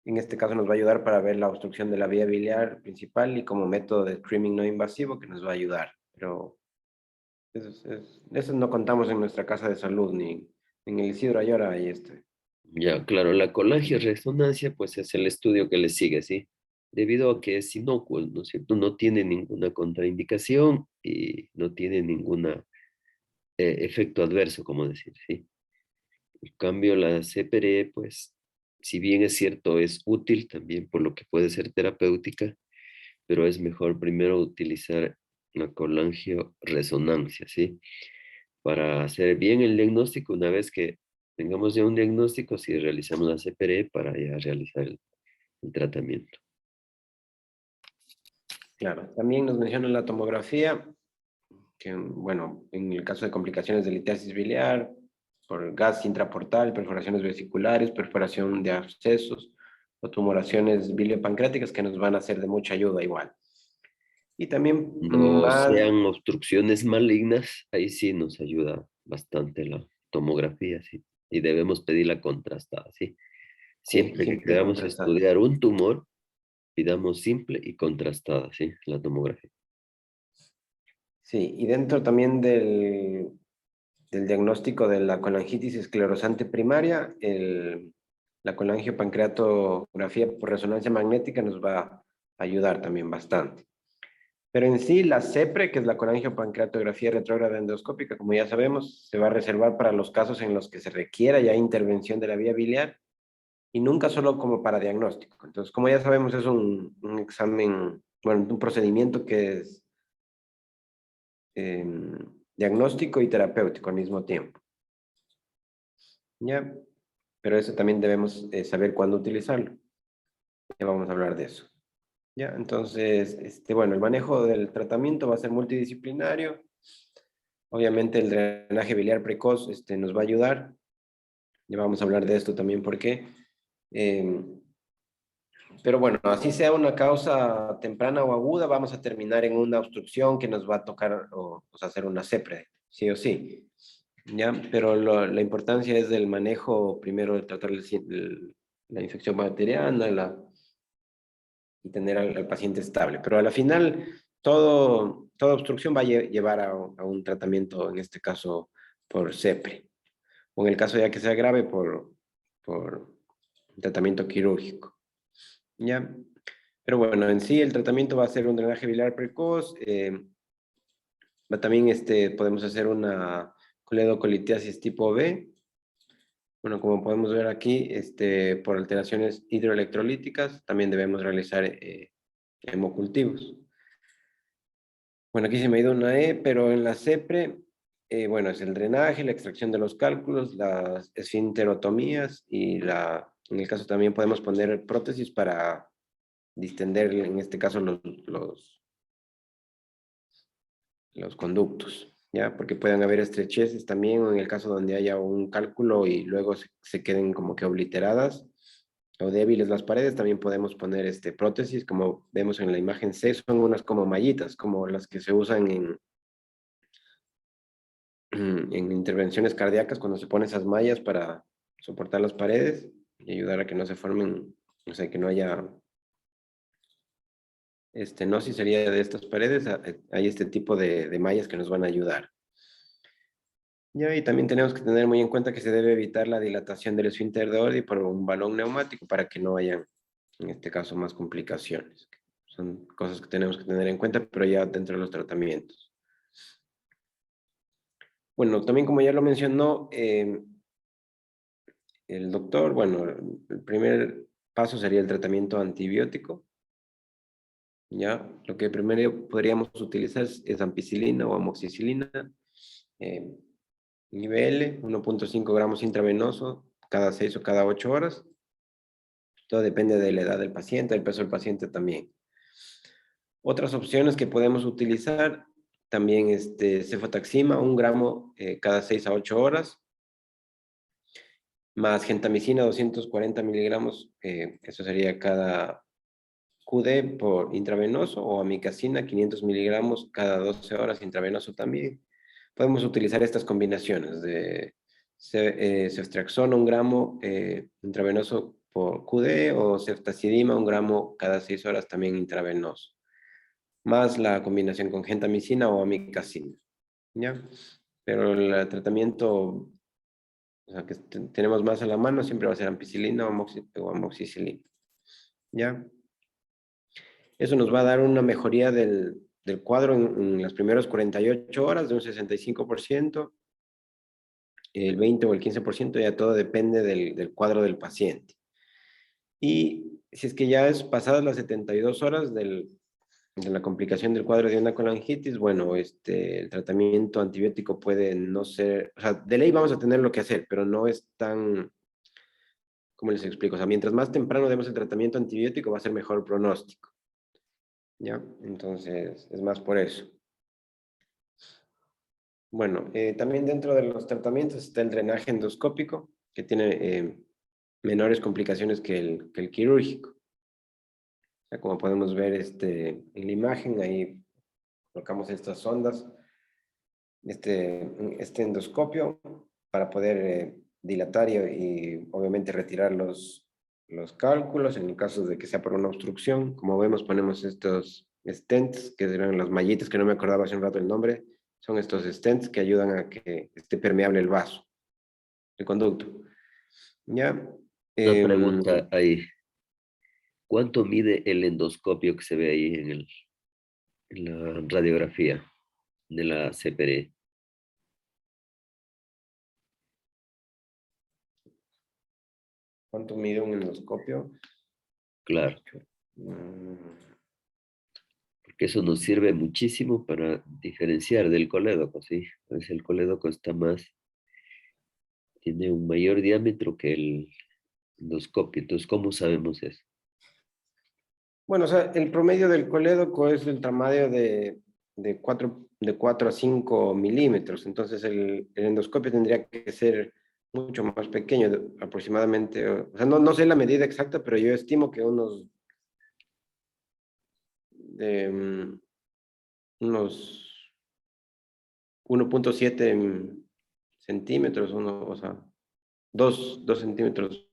en este caso nos va a ayudar para ver la obstrucción de la vía biliar principal y como método de screening no invasivo que nos va a ayudar. Pero eso no contamos en nuestra casa de salud ni en el Isidro Ayora y Ya, claro, la colangioresonancia pues es el estudio que le sigue, ¿sí? Debido a que es inocuo, ¿no es cierto? No tiene ninguna contraindicación y no tiene ningún efecto adverso, como decir, ¿sí? En cambio, la CPRE, pues, si bien es cierto, es útil también por lo que puede ser terapéutica, pero es mejor primero utilizar la colangioresonancia, ¿sí? Para hacer bien el diagnóstico, una vez que tengamos ya un diagnóstico, si realizamos la CPRE para ya realizar el tratamiento. claro. También nos menciona la tomografía, que bueno, en el caso de complicaciones de litiasis biliar, por gas intraportal, perforaciones vesiculares, perforación de abscesos o tumoraciones biliopancreáticas que nos van a ser de mucha ayuda igual. Y también No más, sean obstrucciones malignas, ahí sí nos ayuda bastante la tomografía, sí. Y debemos pedirla contrastada, sí. sí, Siempre que siempre queramos contrastada. estudiar un tumor, pidamos simple y contrastada, sí, la tomografía. Sí, y dentro también del diagnóstico de la colangitis esclerosante primaria, la colangiopancreatografía por resonancia magnética nos va a ayudar también bastante. Pero en sí, la CEPRE, que es la colangiopancreatografía retrógrada endoscópica, como ya sabemos, se va a reservar para los casos en los que se requiera ya intervención de la vía biliar y nunca solo como para diagnóstico. Entonces, como ya sabemos, es un examen, bueno, un procedimiento que es diagnóstico y terapéutico al mismo tiempo. ¿Ya? Pero eso también debemos saber cuándo utilizarlo. Ya vamos a hablar de eso. ¿Ya? Entonces, bueno, el manejo del tratamiento va a ser multidisciplinario. Obviamente el drenaje biliar precoz nos va a ayudar. Ya vamos a hablar de esto también porque pero bueno, así sea una causa temprana o aguda, vamos a terminar en una obstrucción que nos va a tocar o sea, hacer una CEPRE, sí o sí. ¿Ya? Pero la importancia es del manejo, primero de tratar la infección bacteriana y tener al paciente estable. Pero a la final, toda obstrucción va a llevar a un tratamiento, en este caso, por CEPRE. O en el caso ya que sea grave, por tratamiento quirúrgico. ¿Ya? Pero bueno, en sí el tratamiento va a ser un drenaje biliar precoz. También podemos hacer una coledocolitiasis tipo B. Bueno, como podemos ver aquí, por alteraciones hidroelectrolíticas, también debemos realizar hemocultivos. Bueno, aquí se me ha ido una E, pero en la CEPRE, bueno, es el drenaje, la extracción de los cálculos, las esfinterotomías y en el caso también podemos poner prótesis para distender, en este caso, los conductos, ¿ya? Porque pueden haber estrecheces también, o en el caso donde haya un cálculo y luego se queden como que obliteradas o débiles las paredes, también podemos poner prótesis, como vemos en la imagen C, son unas como mallitas, como las que se usan en intervenciones cardíacas, cuando se ponen esas mallas para soportar las paredes y ayudar a que no se formen, o sea, que no haya no, si sería de estas paredes, hay este tipo de mallas que nos van a ayudar. Ya, y también tenemos que tener muy en cuenta que se debe evitar la dilatación del esfínter de Oddi por un balón neumático para que no haya, en este caso, más complicaciones. Son cosas que tenemos que tener en cuenta, pero ya dentro de los tratamientos. Bueno, también como ya lo mencionó el doctor, bueno, el primer paso sería el tratamiento antibiótico. ¿Ya? Lo que primero podríamos utilizar es ampicilina o amoxicilina, nivel 1.5 gramos intravenoso cada 6 o cada 8 horas. Todo depende de la edad del paciente, el peso del paciente también. Otras opciones que podemos utilizar, también cefotaxima, 1 gramo cada 6 a 8 horas, más gentamicina, 240 miligramos, eso sería cada QD por intravenoso, o amicacina, 500 miligramos cada 12 horas intravenoso también. Podemos utilizar estas combinaciones de ceftriaxona, 1 gramo intravenoso por QD, o ceftazidima, 1 gramo cada 6 horas también intravenoso, más la combinación con gentamicina o amicacina, ¿ya? Pero el tratamiento, o sea, que tenemos más a la mano siempre va a ser ampicilina o amoxicilina, ¿ya? Eso nos va a dar una mejoría del cuadro en las primeras 48 horas de un 65%, el 20 o el 15%, ya todo depende del cuadro del paciente. Y si es que ya es pasadas las 72 horas de la complicación del cuadro de una colangitis, bueno, el tratamiento antibiótico puede no ser, o sea, de ley vamos a tener lo que hacer, pero no es tan, ¿cómo les explico? O sea, mientras más temprano demos el tratamiento antibiótico va a ser mejor pronóstico, ¿ya? Entonces, es más por eso. Bueno, también dentro de los tratamientos está el drenaje endoscópico, que tiene menores complicaciones que el quirúrgico. O sea, como podemos ver en la imagen, ahí colocamos estas sondas, este endoscopio, para poder dilatar y obviamente retirar los cálculos en el caso de que sea por una obstrucción. Como vemos, ponemos estos stents, que eran las mallitas, que no me acordaba hace un rato el nombre. Son estos stents que ayudan a que esté permeable el vaso, el conducto. ¿Ya? Una pregunta ahí. ¿Cuánto mide el endoscopio que se ve ahí en la radiografía de la CPR? ¿Cuánto mide un endoscopio? Claro, Mm, porque eso nos sirve muchísimo para diferenciar del colédoco, ¿sí? Pues el colédoco tiene un mayor diámetro que el endoscopio. Entonces, ¿cómo sabemos eso? Bueno, o sea, el promedio del colédoco es el tamaño de 4 a 5 milímetros. Entonces, el endoscopio tendría que ser mucho más pequeño, aproximadamente. O sea, no sé la medida exacta, pero yo estimo que unos 1.7 centímetros, o sea, 2 centímetros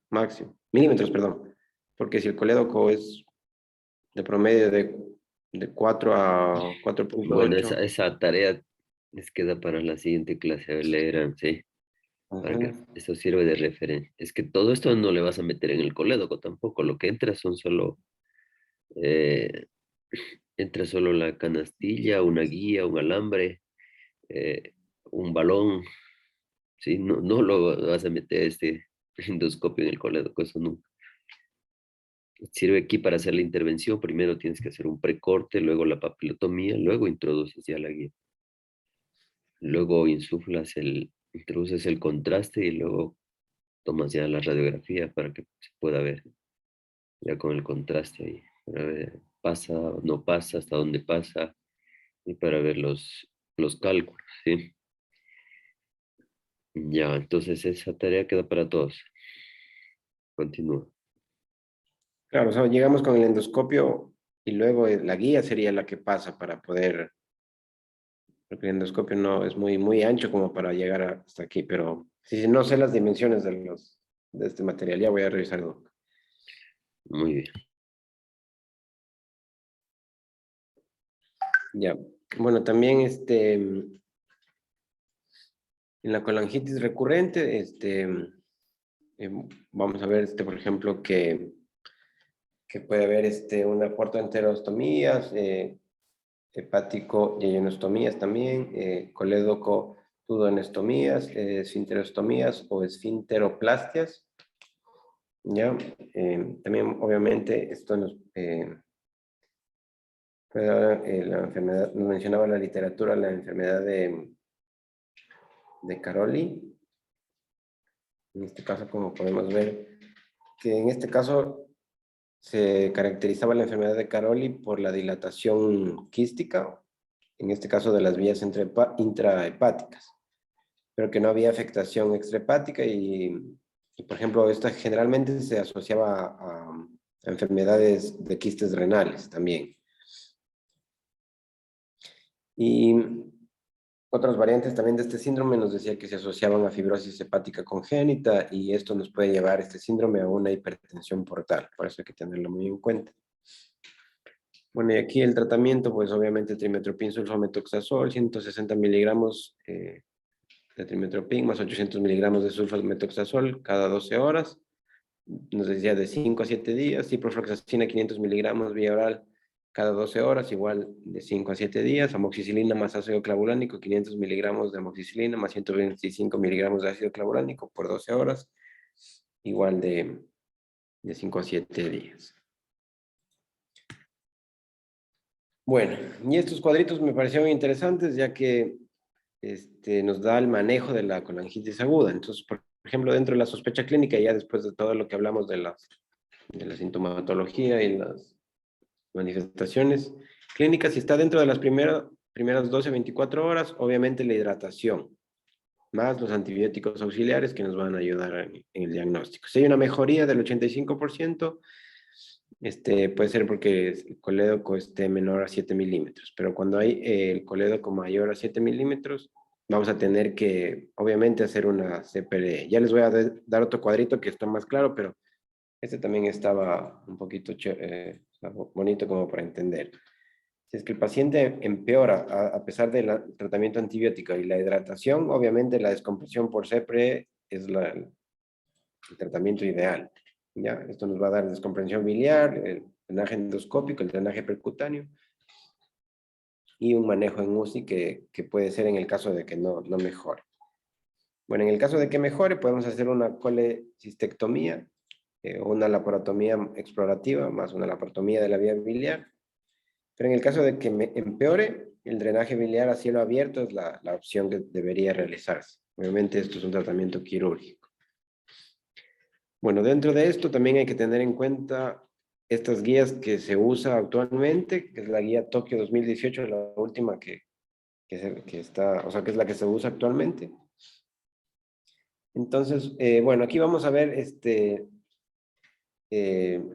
máximo. Milímetros, perdón. Porque si el colédoco es de promedio de 4 a Bueno, 4.8. esa tarea les queda para la siguiente clase. A ver, leerán, ¿sí? Para que Ajá. eso sirve de referencia. Es que todo esto no le vas a meter en el colédoco tampoco. Lo que entra son solo, eh, entra solo la canastilla, una guía, un alambre, eh, un balón. Sí, no lo vas a meter este endoscopio en el colédoco, eso nunca. Sirve aquí para hacer la intervención. Primero tienes que hacer un precorte, luego la papilotomía, luego introduces ya la guía. Luego introduces el contraste y luego tomas ya la radiografía para que se pueda ver ya con el contraste ahí, para ver pasa o no pasa, hasta dónde pasa y para ver los cálculos, ¿sí? Ya, entonces esa tarea queda para todos. Continúa. Claro, o sea, llegamos con el endoscopio y luego la guía sería la que pasa para poder, porque el endoscopio no es muy ancho como para llegar hasta aquí, pero si no sé las dimensiones de este material, ya voy a revisarlo. Muy bien. Ya. Bueno, también en la colangitis recurrente, vamos a ver, por ejemplo, que puede haber una portoenterostomías, hepático yeyonostomías también, colédoco duodenostomías, esfinterostomías o esfinteroplastias. ¿Ya? También, obviamente, esto puede dar, la enfermedad, nos mencionaba la literatura, la enfermedad de Caroli. En este caso, como podemos ver, que en este caso se caracterizaba la enfermedad de Caroli por la dilatación quística, en este caso de las vías intrahepáticas, pero que no había afectación extrahepática y, por ejemplo, esta generalmente se asociaba a enfermedades de quistes renales también. Y otras variantes también de este síndrome nos decía que se asociaban a fibrosis hepática congénita y esto nos puede llevar este síndrome a una hipertensión portal, por eso hay que tenerlo muy en cuenta. Bueno, y aquí el tratamiento, pues obviamente trimetoprim sulfametoxazol, 160 miligramos de trimetoprim más 800 miligramos de sulfametoxazol cada 12 horas. Nos decía de 5 a 7 días, ciprofloxacina 500 miligramos vía oral cada 12 horas, igual de 5 a 7 días, amoxicilina más ácido clavulánico, 500 miligramos de amoxicilina más 125 miligramos de ácido clavulánico por 12 horas, igual de 5 a 7 días. Bueno, y estos cuadritos me parecieron interesantes ya que nos da el manejo de la colangitis aguda. Entonces, por ejemplo, dentro de la sospecha clínica, ya después de todo lo que hablamos de la sintomatología y las manifestaciones clínicas, si está dentro de las primeras 12, 24 horas, obviamente la hidratación, más los antibióticos auxiliares que nos van a ayudar en el diagnóstico. Si hay una mejoría del 85%, puede ser porque el colédoco esté menor a 7 milímetros, pero cuando hay el colédoco mayor a 7 milímetros, vamos a tener que, obviamente, hacer una CPRE. Ya les voy a dar otro cuadrito que está más claro, pero este también estaba un poquito bonito como para entender. Si es que el paciente empeora a pesar del tratamiento antibiótico y la hidratación, obviamente la descompresión por CPRE es el tratamiento ideal. ¿Ya? Esto nos va a dar descompresión biliar, el drenaje endoscópico, el drenaje percutáneo y un manejo en UCI que puede ser en el caso de que no mejore. Bueno, en el caso de que mejore, podemos hacer una colecistectomía o una laparotomía explorativa más una laparotomía de la vía biliar. Pero en el caso de que empeore, el drenaje biliar a cielo abierto es la opción que debería realizarse. Obviamente esto es un tratamiento quirúrgico. Bueno, dentro de esto también hay que tener en cuenta estas guías que se usa actualmente, que es la guía Tokio 2018, la última que está, o sea, que es la que se usa actualmente. Entonces, bueno, aquí vamos a ver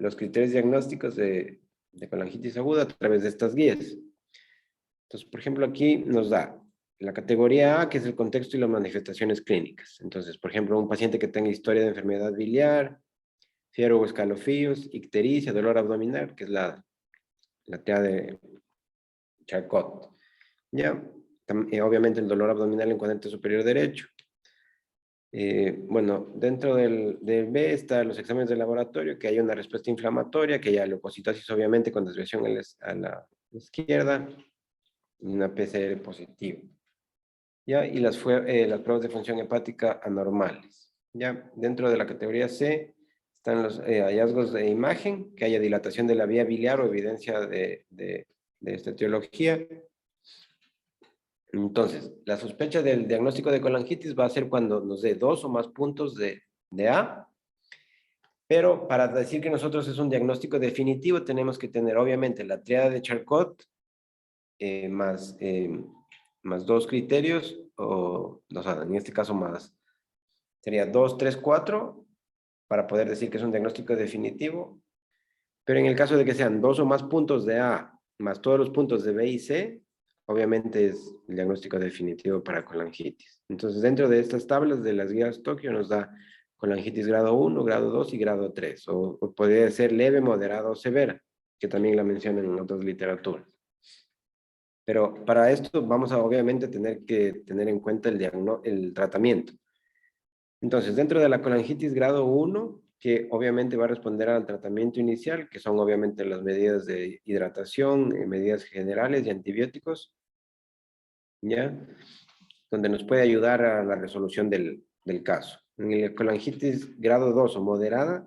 los criterios diagnósticos de colangitis aguda a través de estas guías. Entonces, por ejemplo, aquí nos da la categoría A, que es el contexto y las manifestaciones clínicas. Entonces, por ejemplo, un paciente que tenga historia de enfermedad biliar, fiebre o escalofríos, ictericia, dolor abdominal, que es la TEA de Charcot. ¿Ya? Obviamente el dolor abdominal en cuadrante superior derecho. Bueno, dentro del B están los exámenes de laboratorio, que hay una respuesta inflamatoria, que haya leucocitosis obviamente con desviación a la izquierda, y una PCR positiva. ¿Ya? Y las pruebas de función hepática anormales. ¿Ya? Dentro de la categoría C están los hallazgos de imagen, que haya dilatación de la vía biliar o evidencia de esta etiología. Entonces, la sospecha del diagnóstico de colangitis va a ser cuando nos dé 2 o más puntos de A, pero para decir que nosotros es un diagnóstico definitivo tenemos que tener obviamente la tríada de Charcot más 2 criterios, o sea, en este caso sería 2, 3, 4, para poder decir que es un diagnóstico definitivo, pero en el caso de que sean 2 o más puntos de A, más todos los puntos de B y C, obviamente es el diagnóstico definitivo para colangitis. Entonces, dentro de estas tablas de las guías Tokio nos da colangitis grado 1, grado 2 y grado 3, o podría ser leve, moderada o severa, que también la mencionan en otras literaturas. Pero para esto vamos a obviamente tener que tener en cuenta el tratamiento. Entonces, dentro de la colangitis grado 1, que obviamente va a responder al tratamiento inicial, que son obviamente las medidas de hidratación, medidas generales y antibióticos, ¿ya? Donde nos puede ayudar a la resolución del caso. En la colangitis grado 2 o moderada,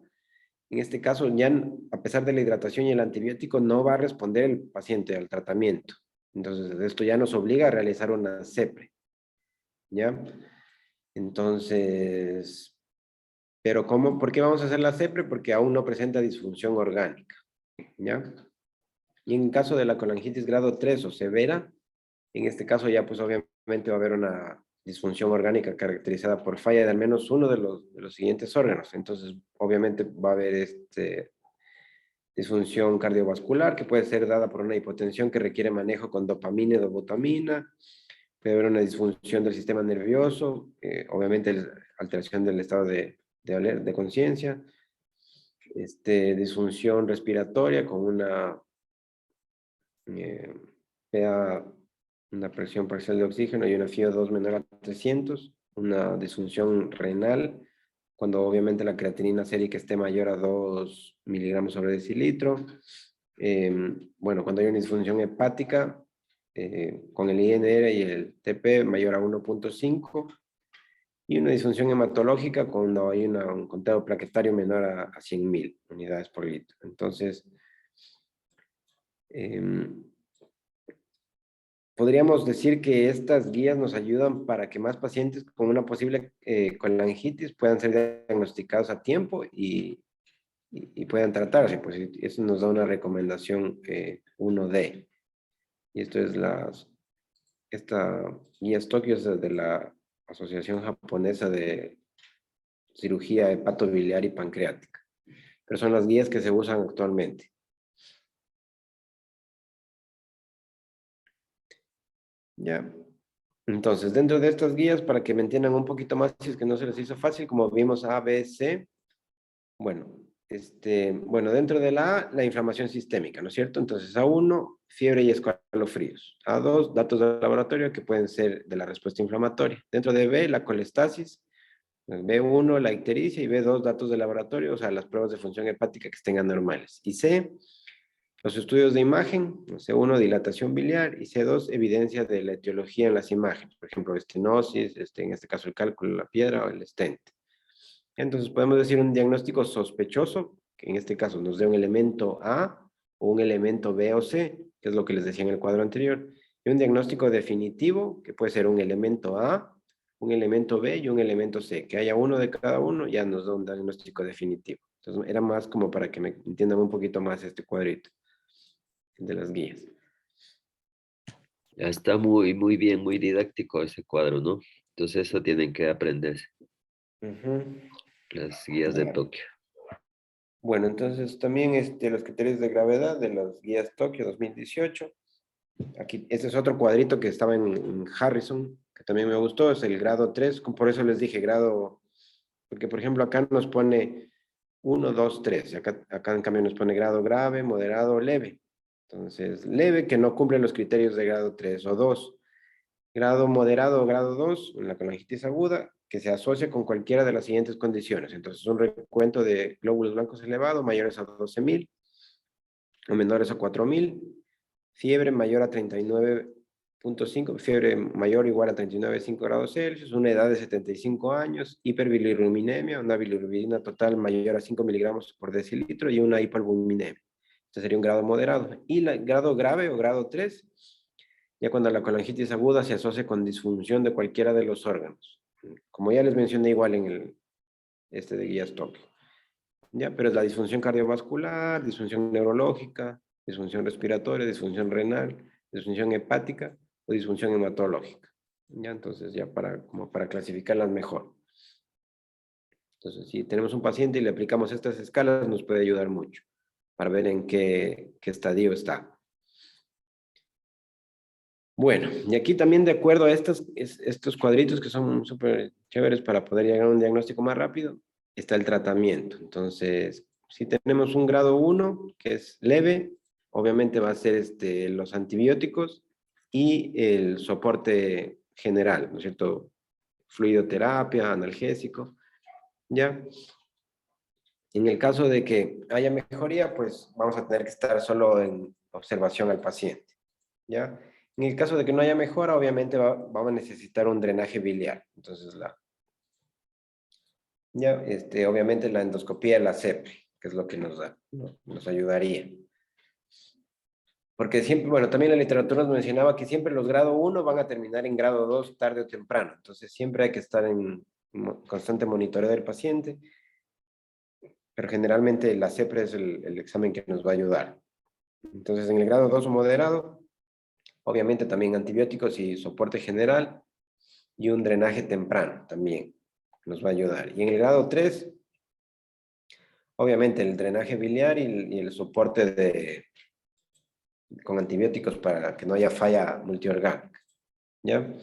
en este caso ya a pesar de la hidratación y el antibiótico no va a responder el paciente al tratamiento. Entonces, esto ya nos obliga a realizar una CEPRE, ¿ya? Entonces, pero ¿por qué vamos a hacer la CEPRE? Porque aún no presenta disfunción orgánica, ¿ya? Y en caso de la colangitis grado 3 o severa, en este caso ya pues obviamente va a haber una disfunción orgánica caracterizada por falla de al menos uno de los siguientes órganos. Entonces, obviamente va a haber disfunción cardiovascular que puede ser dada por una hipotensión que requiere manejo con dopamina y dobutamina. Puede haber una disfunción del sistema nervioso, obviamente alteración del estado de conciencia, disfunción respiratoria con una una presión parcial de oxígeno y una FiO2 menor a 300, una disfunción renal, cuando obviamente la creatinina sérica esté mayor a 2 miligramos sobre decilitro. Bueno, cuando hay una disfunción hepática, con el INR y el TP mayor a 1.5, y una disfunción hematológica cuando hay un conteo plaquetario menor a 100.000 unidades por litro. Entonces, podríamos decir que estas guías nos ayudan para que más pacientes con una posible colangitis puedan ser diagnosticados a tiempo y puedan tratarse. Pues eso nos da una recomendación 1D. Y esto es esta guía Tokio es de la Asociación Japonesa de Cirugía Hepatobiliar y Pancreática, pero son las guías que se usan actualmente. Ya. Entonces, dentro de estas guías, para que me entiendan un poquito más, si es que no se les hizo fácil, como vimos A, B, C, bueno, bueno, dentro de la A, la inflamación sistémica, ¿no es cierto? Entonces, A1, fiebre y escalofríos. A2, datos de laboratorio que pueden ser de la respuesta inflamatoria. Dentro de B, la colestasis. B1, la ictericia, y B2, datos de laboratorio, o sea, las pruebas de función hepática que estén anormales. Y C, los estudios de imagen, C1, dilatación biliar, y C2, evidencia de la etiología en las imágenes, por ejemplo, estenosis, en este caso el cálculo de la piedra o el stent. Entonces podemos decir un diagnóstico sospechoso, que en este caso nos dé un elemento A o un elemento B o C, que es lo que les decía en el cuadro anterior, y un diagnóstico definitivo, que puede ser un elemento A, un elemento B y un elemento C, que haya uno de cada uno, ya nos da un diagnóstico definitivo. Entonces era más como para que me entiendan un poquito más este cuadrito de las guías. Ya está muy, muy bien, muy didáctico ese cuadro, ¿no? Entonces eso tienen que aprenderse, las guías de Tokio. Bueno, entonces también los criterios de gravedad de las guías Tokio 2018. Aquí, este es otro cuadrito que estaba en Harrison, que también me gustó, es el grado 3, por eso les dije grado, porque por ejemplo acá nos pone 1, 2, 3, acá en cambio nos pone grado grave, moderado, leve. Entonces, leve que no cumple los criterios de grado 3 o 2. Grado moderado o grado 2, la colangitis aguda, que se asocia con cualquiera de las siguientes condiciones. Entonces, un recuento de glóbulos blancos elevado, mayores a 12.000 o menores a 4.000, fiebre mayor a 39.5, fiebre mayor o igual a 39.5 grados Celsius, una edad de 75 años, hiperbilirubinemia, una bilirrubina total mayor a 5 miligramos por decilitro y una hiperbuminemia. Este sería un grado moderado. Y el grado grave o grado 3, ya cuando la colangitis aguda se asocia con disfunción de cualquiera de los órganos. Como ya les mencioné igual en el de guías Tokio. ¿Ya? Pero es la disfunción cardiovascular, disfunción neurológica, disfunción respiratoria, disfunción renal, disfunción hepática o disfunción hematológica. ¿Ya? Entonces, ya como para clasificarlas mejor. Entonces, si tenemos un paciente y le aplicamos estas escalas, nos puede ayudar mucho para ver en qué estadio está. Bueno, y aquí también de acuerdo a estos cuadritos que son súper chéveres para poder llegar a un diagnóstico más rápido, está el tratamiento. Entonces, si tenemos un grado 1, que es leve, obviamente va a ser los antibióticos y el soporte general, ¿no es cierto? Fluidoterapia, analgésico, ¿ya? En el caso de que haya mejoría, pues vamos a tener que estar solo en observación al paciente, ¿ya? En el caso de que no haya mejora, obviamente vamos a necesitar un drenaje biliar. Entonces, obviamente la endoscopía de la CEPRE, que es lo que nos ayudaría. Porque siempre, bueno, también la literatura nos mencionaba que siempre los grado 1 van a terminar en grado 2 tarde o temprano. Entonces, siempre hay que estar en constante monitoreo del paciente. Pero generalmente la CEPRE es el examen que nos va a ayudar. Entonces, en el grado 2 o moderado, obviamente también antibióticos y soporte general y un drenaje temprano también nos va a ayudar. Y en el grado 3, obviamente el drenaje biliar y el soporte con antibióticos para que no haya falla multiorgánica. ¿Ya?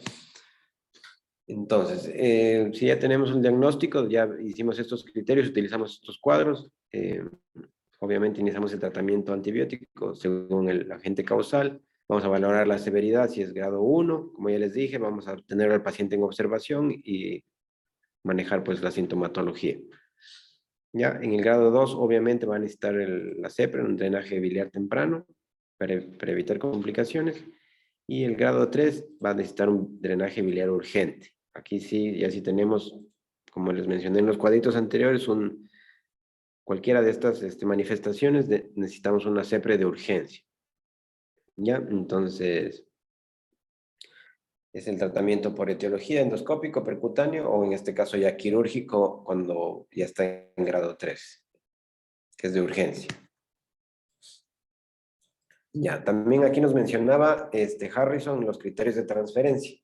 Entonces, si ya tenemos un diagnóstico, ya hicimos estos criterios, utilizamos estos cuadros, obviamente iniciamos el tratamiento antibiótico según el agente causal. Vamos a valorar la severidad, si es grado 1, como ya les dije, vamos a tener al paciente en observación y manejar pues la sintomatología. Ya, en el grado 2 obviamente va a necesitar la CEPRE, un drenaje biliar temprano para evitar complicaciones. Y el grado 3 va a necesitar un drenaje biliar urgente. Aquí sí, ya sí tenemos, como les mencioné en los cuadritos anteriores, cualquiera de estas manifestaciones necesitamos una CEPRE de urgencia. ¿Ya? Entonces, es el tratamiento por etiología endoscópico, percutáneo o en este caso ya quirúrgico cuando ya está en grado 3, que es de urgencia. Ya, también aquí nos mencionaba Harrison los criterios de transferencia.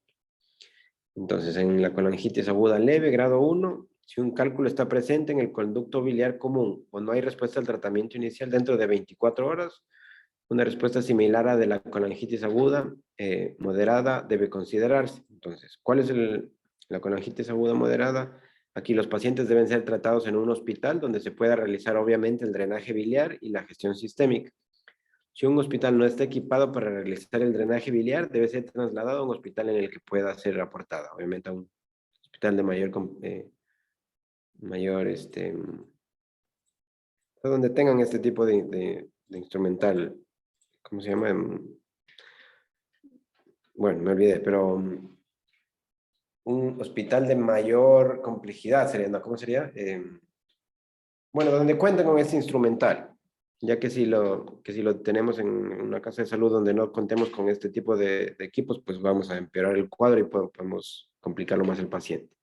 Entonces, en la colangitis aguda leve, grado 1, si un cálculo está presente en el conducto biliar común o no hay respuesta al tratamiento inicial dentro de 24 horas, una respuesta similar a de la colangitis aguda moderada debe considerarse. Entonces, ¿cuál es la colangitis aguda moderada? Aquí los pacientes deben ser tratados en un hospital donde se pueda realizar obviamente el drenaje biliar y la gestión sistémica. Si un hospital no está equipado para realizar el drenaje biliar, debe ser trasladado a un hospital en el que pueda ser aportada, obviamente a un hospital de donde tengan este tipo de instrumental, ¿cómo se llama? Bueno, me olvidé, pero un hospital de mayor complejidad sería, ¿no? ¿Cómo sería? Bueno, donde cuenten con este instrumental, ya que si lo tenemos en una casa de salud donde no contemos con este tipo de equipos, pues vamos a empeorar el cuadro y podemos complicarlo más al paciente.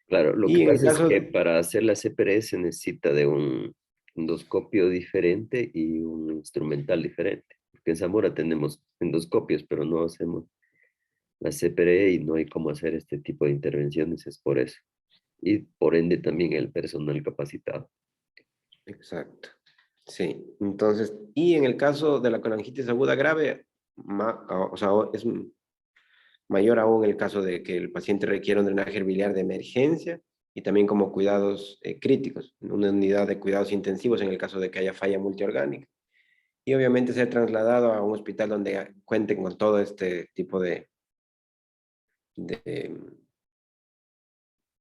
Claro, lo que Y en el pasa es caso, que para hacer la CPRE se necesita de un endoscopio diferente y un instrumental diferente. Porque en Zamora tenemos endoscopios, pero no hacemos la CPRE y no hay cómo hacer este tipo de intervenciones, es por eso. Y por ende también el personal capacitado. exacto, sí. Entonces, y en el caso de la colangitis aguda grave, o sea, es mayor aún el caso de que el paciente requiera un drenaje biliar de emergencia y también como cuidados críticos, una unidad de cuidados intensivos en el caso de que haya falla multiorgánica. Y obviamente ser trasladado a un hospital donde cuenten con todo este tipo de, de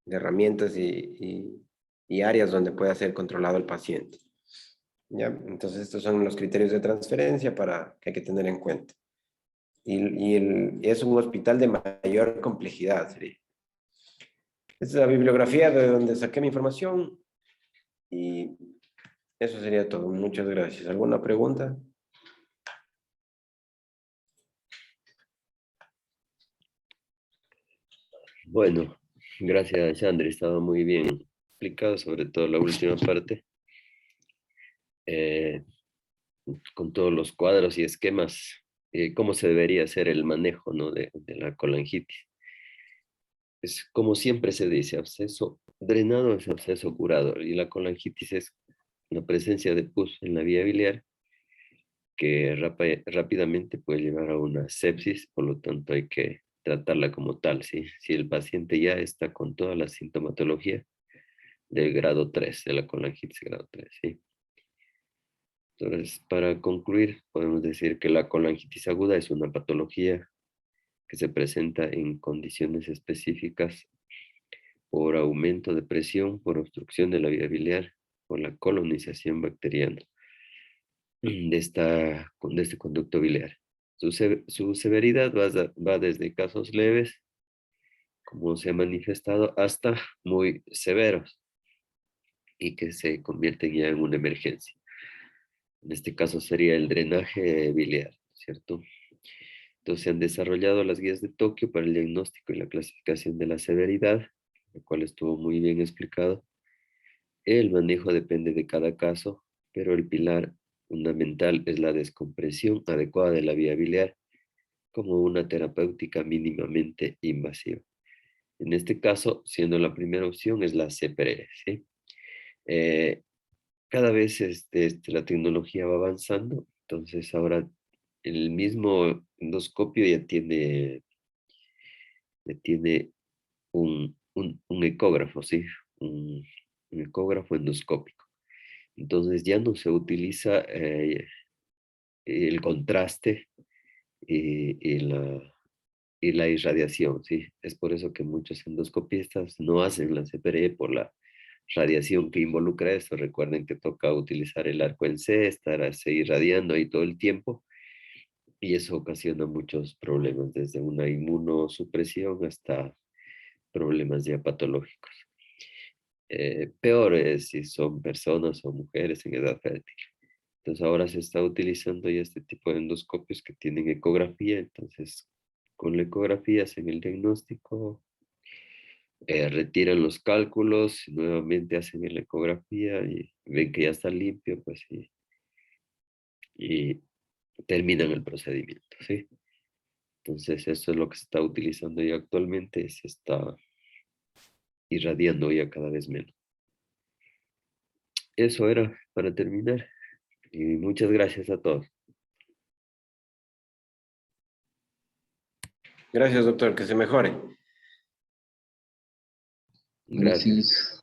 herramientas y áreas donde pueda ser controlado el paciente. ¿Ya? Entonces estos son los criterios de transferencia que hay que tener en cuenta. Es un hospital de mayor complejidad, sería. Esta es la bibliografía de donde saqué mi información y eso sería todo. Muchas gracias. ¿Alguna pregunta? Bueno, gracias, Sandri. Estaba muy bien explicado, sobre todo la última parte, eh, con todos los cuadros y esquemas, cómo se debería hacer el manejo, ¿no? de la colangitis. Es como siempre se dice, absceso drenado es absceso curado, y la colangitis es la presencia de pus en la vía biliar que rápidamente puede llevar a una sepsis, por lo tanto hay que tratarla como tal, ¿sí? Si el paciente ya está con toda la sintomatología del grado 3, de la colangitis grado 3, ¿sí? Entonces, para concluir, podemos decir que la colangitis aguda es una patología que se presenta en condiciones específicas por aumento de presión, por obstrucción de la vía biliar, por la colonización bacteriana de este conducto biliar. Su severidad va desde casos leves, como se ha manifestado, hasta muy severos y que se convierten ya en una emergencia. En este caso sería el drenaje biliar, ¿cierto? Entonces se han desarrollado las guías de Tokio para el diagnóstico y la clasificación de la severidad, lo cual estuvo muy bien explicado. El manejo depende de cada caso, pero el pilar fundamental es la descompresión adecuada de la vía biliar como una terapéutica mínimamente invasiva. En este caso, siendo la primera opción, es la CPR, ¿sí? Eh, Cada vez la tecnología va avanzando, entonces ahora el mismo endoscopio ya tiene un ecógrafo, ¿sí? Un ecógrafo endoscópico. Entonces ya no se utiliza el contraste y la irradiación, ¿sí? Es por eso que muchos endoscopistas no hacen la CPRE por la radiación que involucra esto. Recuerden que toca utilizar el arco en C, estar así irradiando ahí todo el tiempo y eso ocasiona muchos problemas, desde una inmunosupresión hasta problemas ya patológicos. Peor es si son personas o mujeres en edad fértil. Entonces ahora se está utilizando ya este tipo de endoscopios que tienen ecografía, entonces con la ecografía hacen el diagnóstico, retiran los cálculos, nuevamente hacen la ecografía y ven que ya está limpio, pues y terminan el procedimiento, ¿sí? Entonces, eso es lo que se está utilizando ya actualmente, se está irradiando ya cada vez menos. Eso era para terminar. Y muchas gracias a todos. Gracias, doctor, que se mejore. Gracias. Gracias.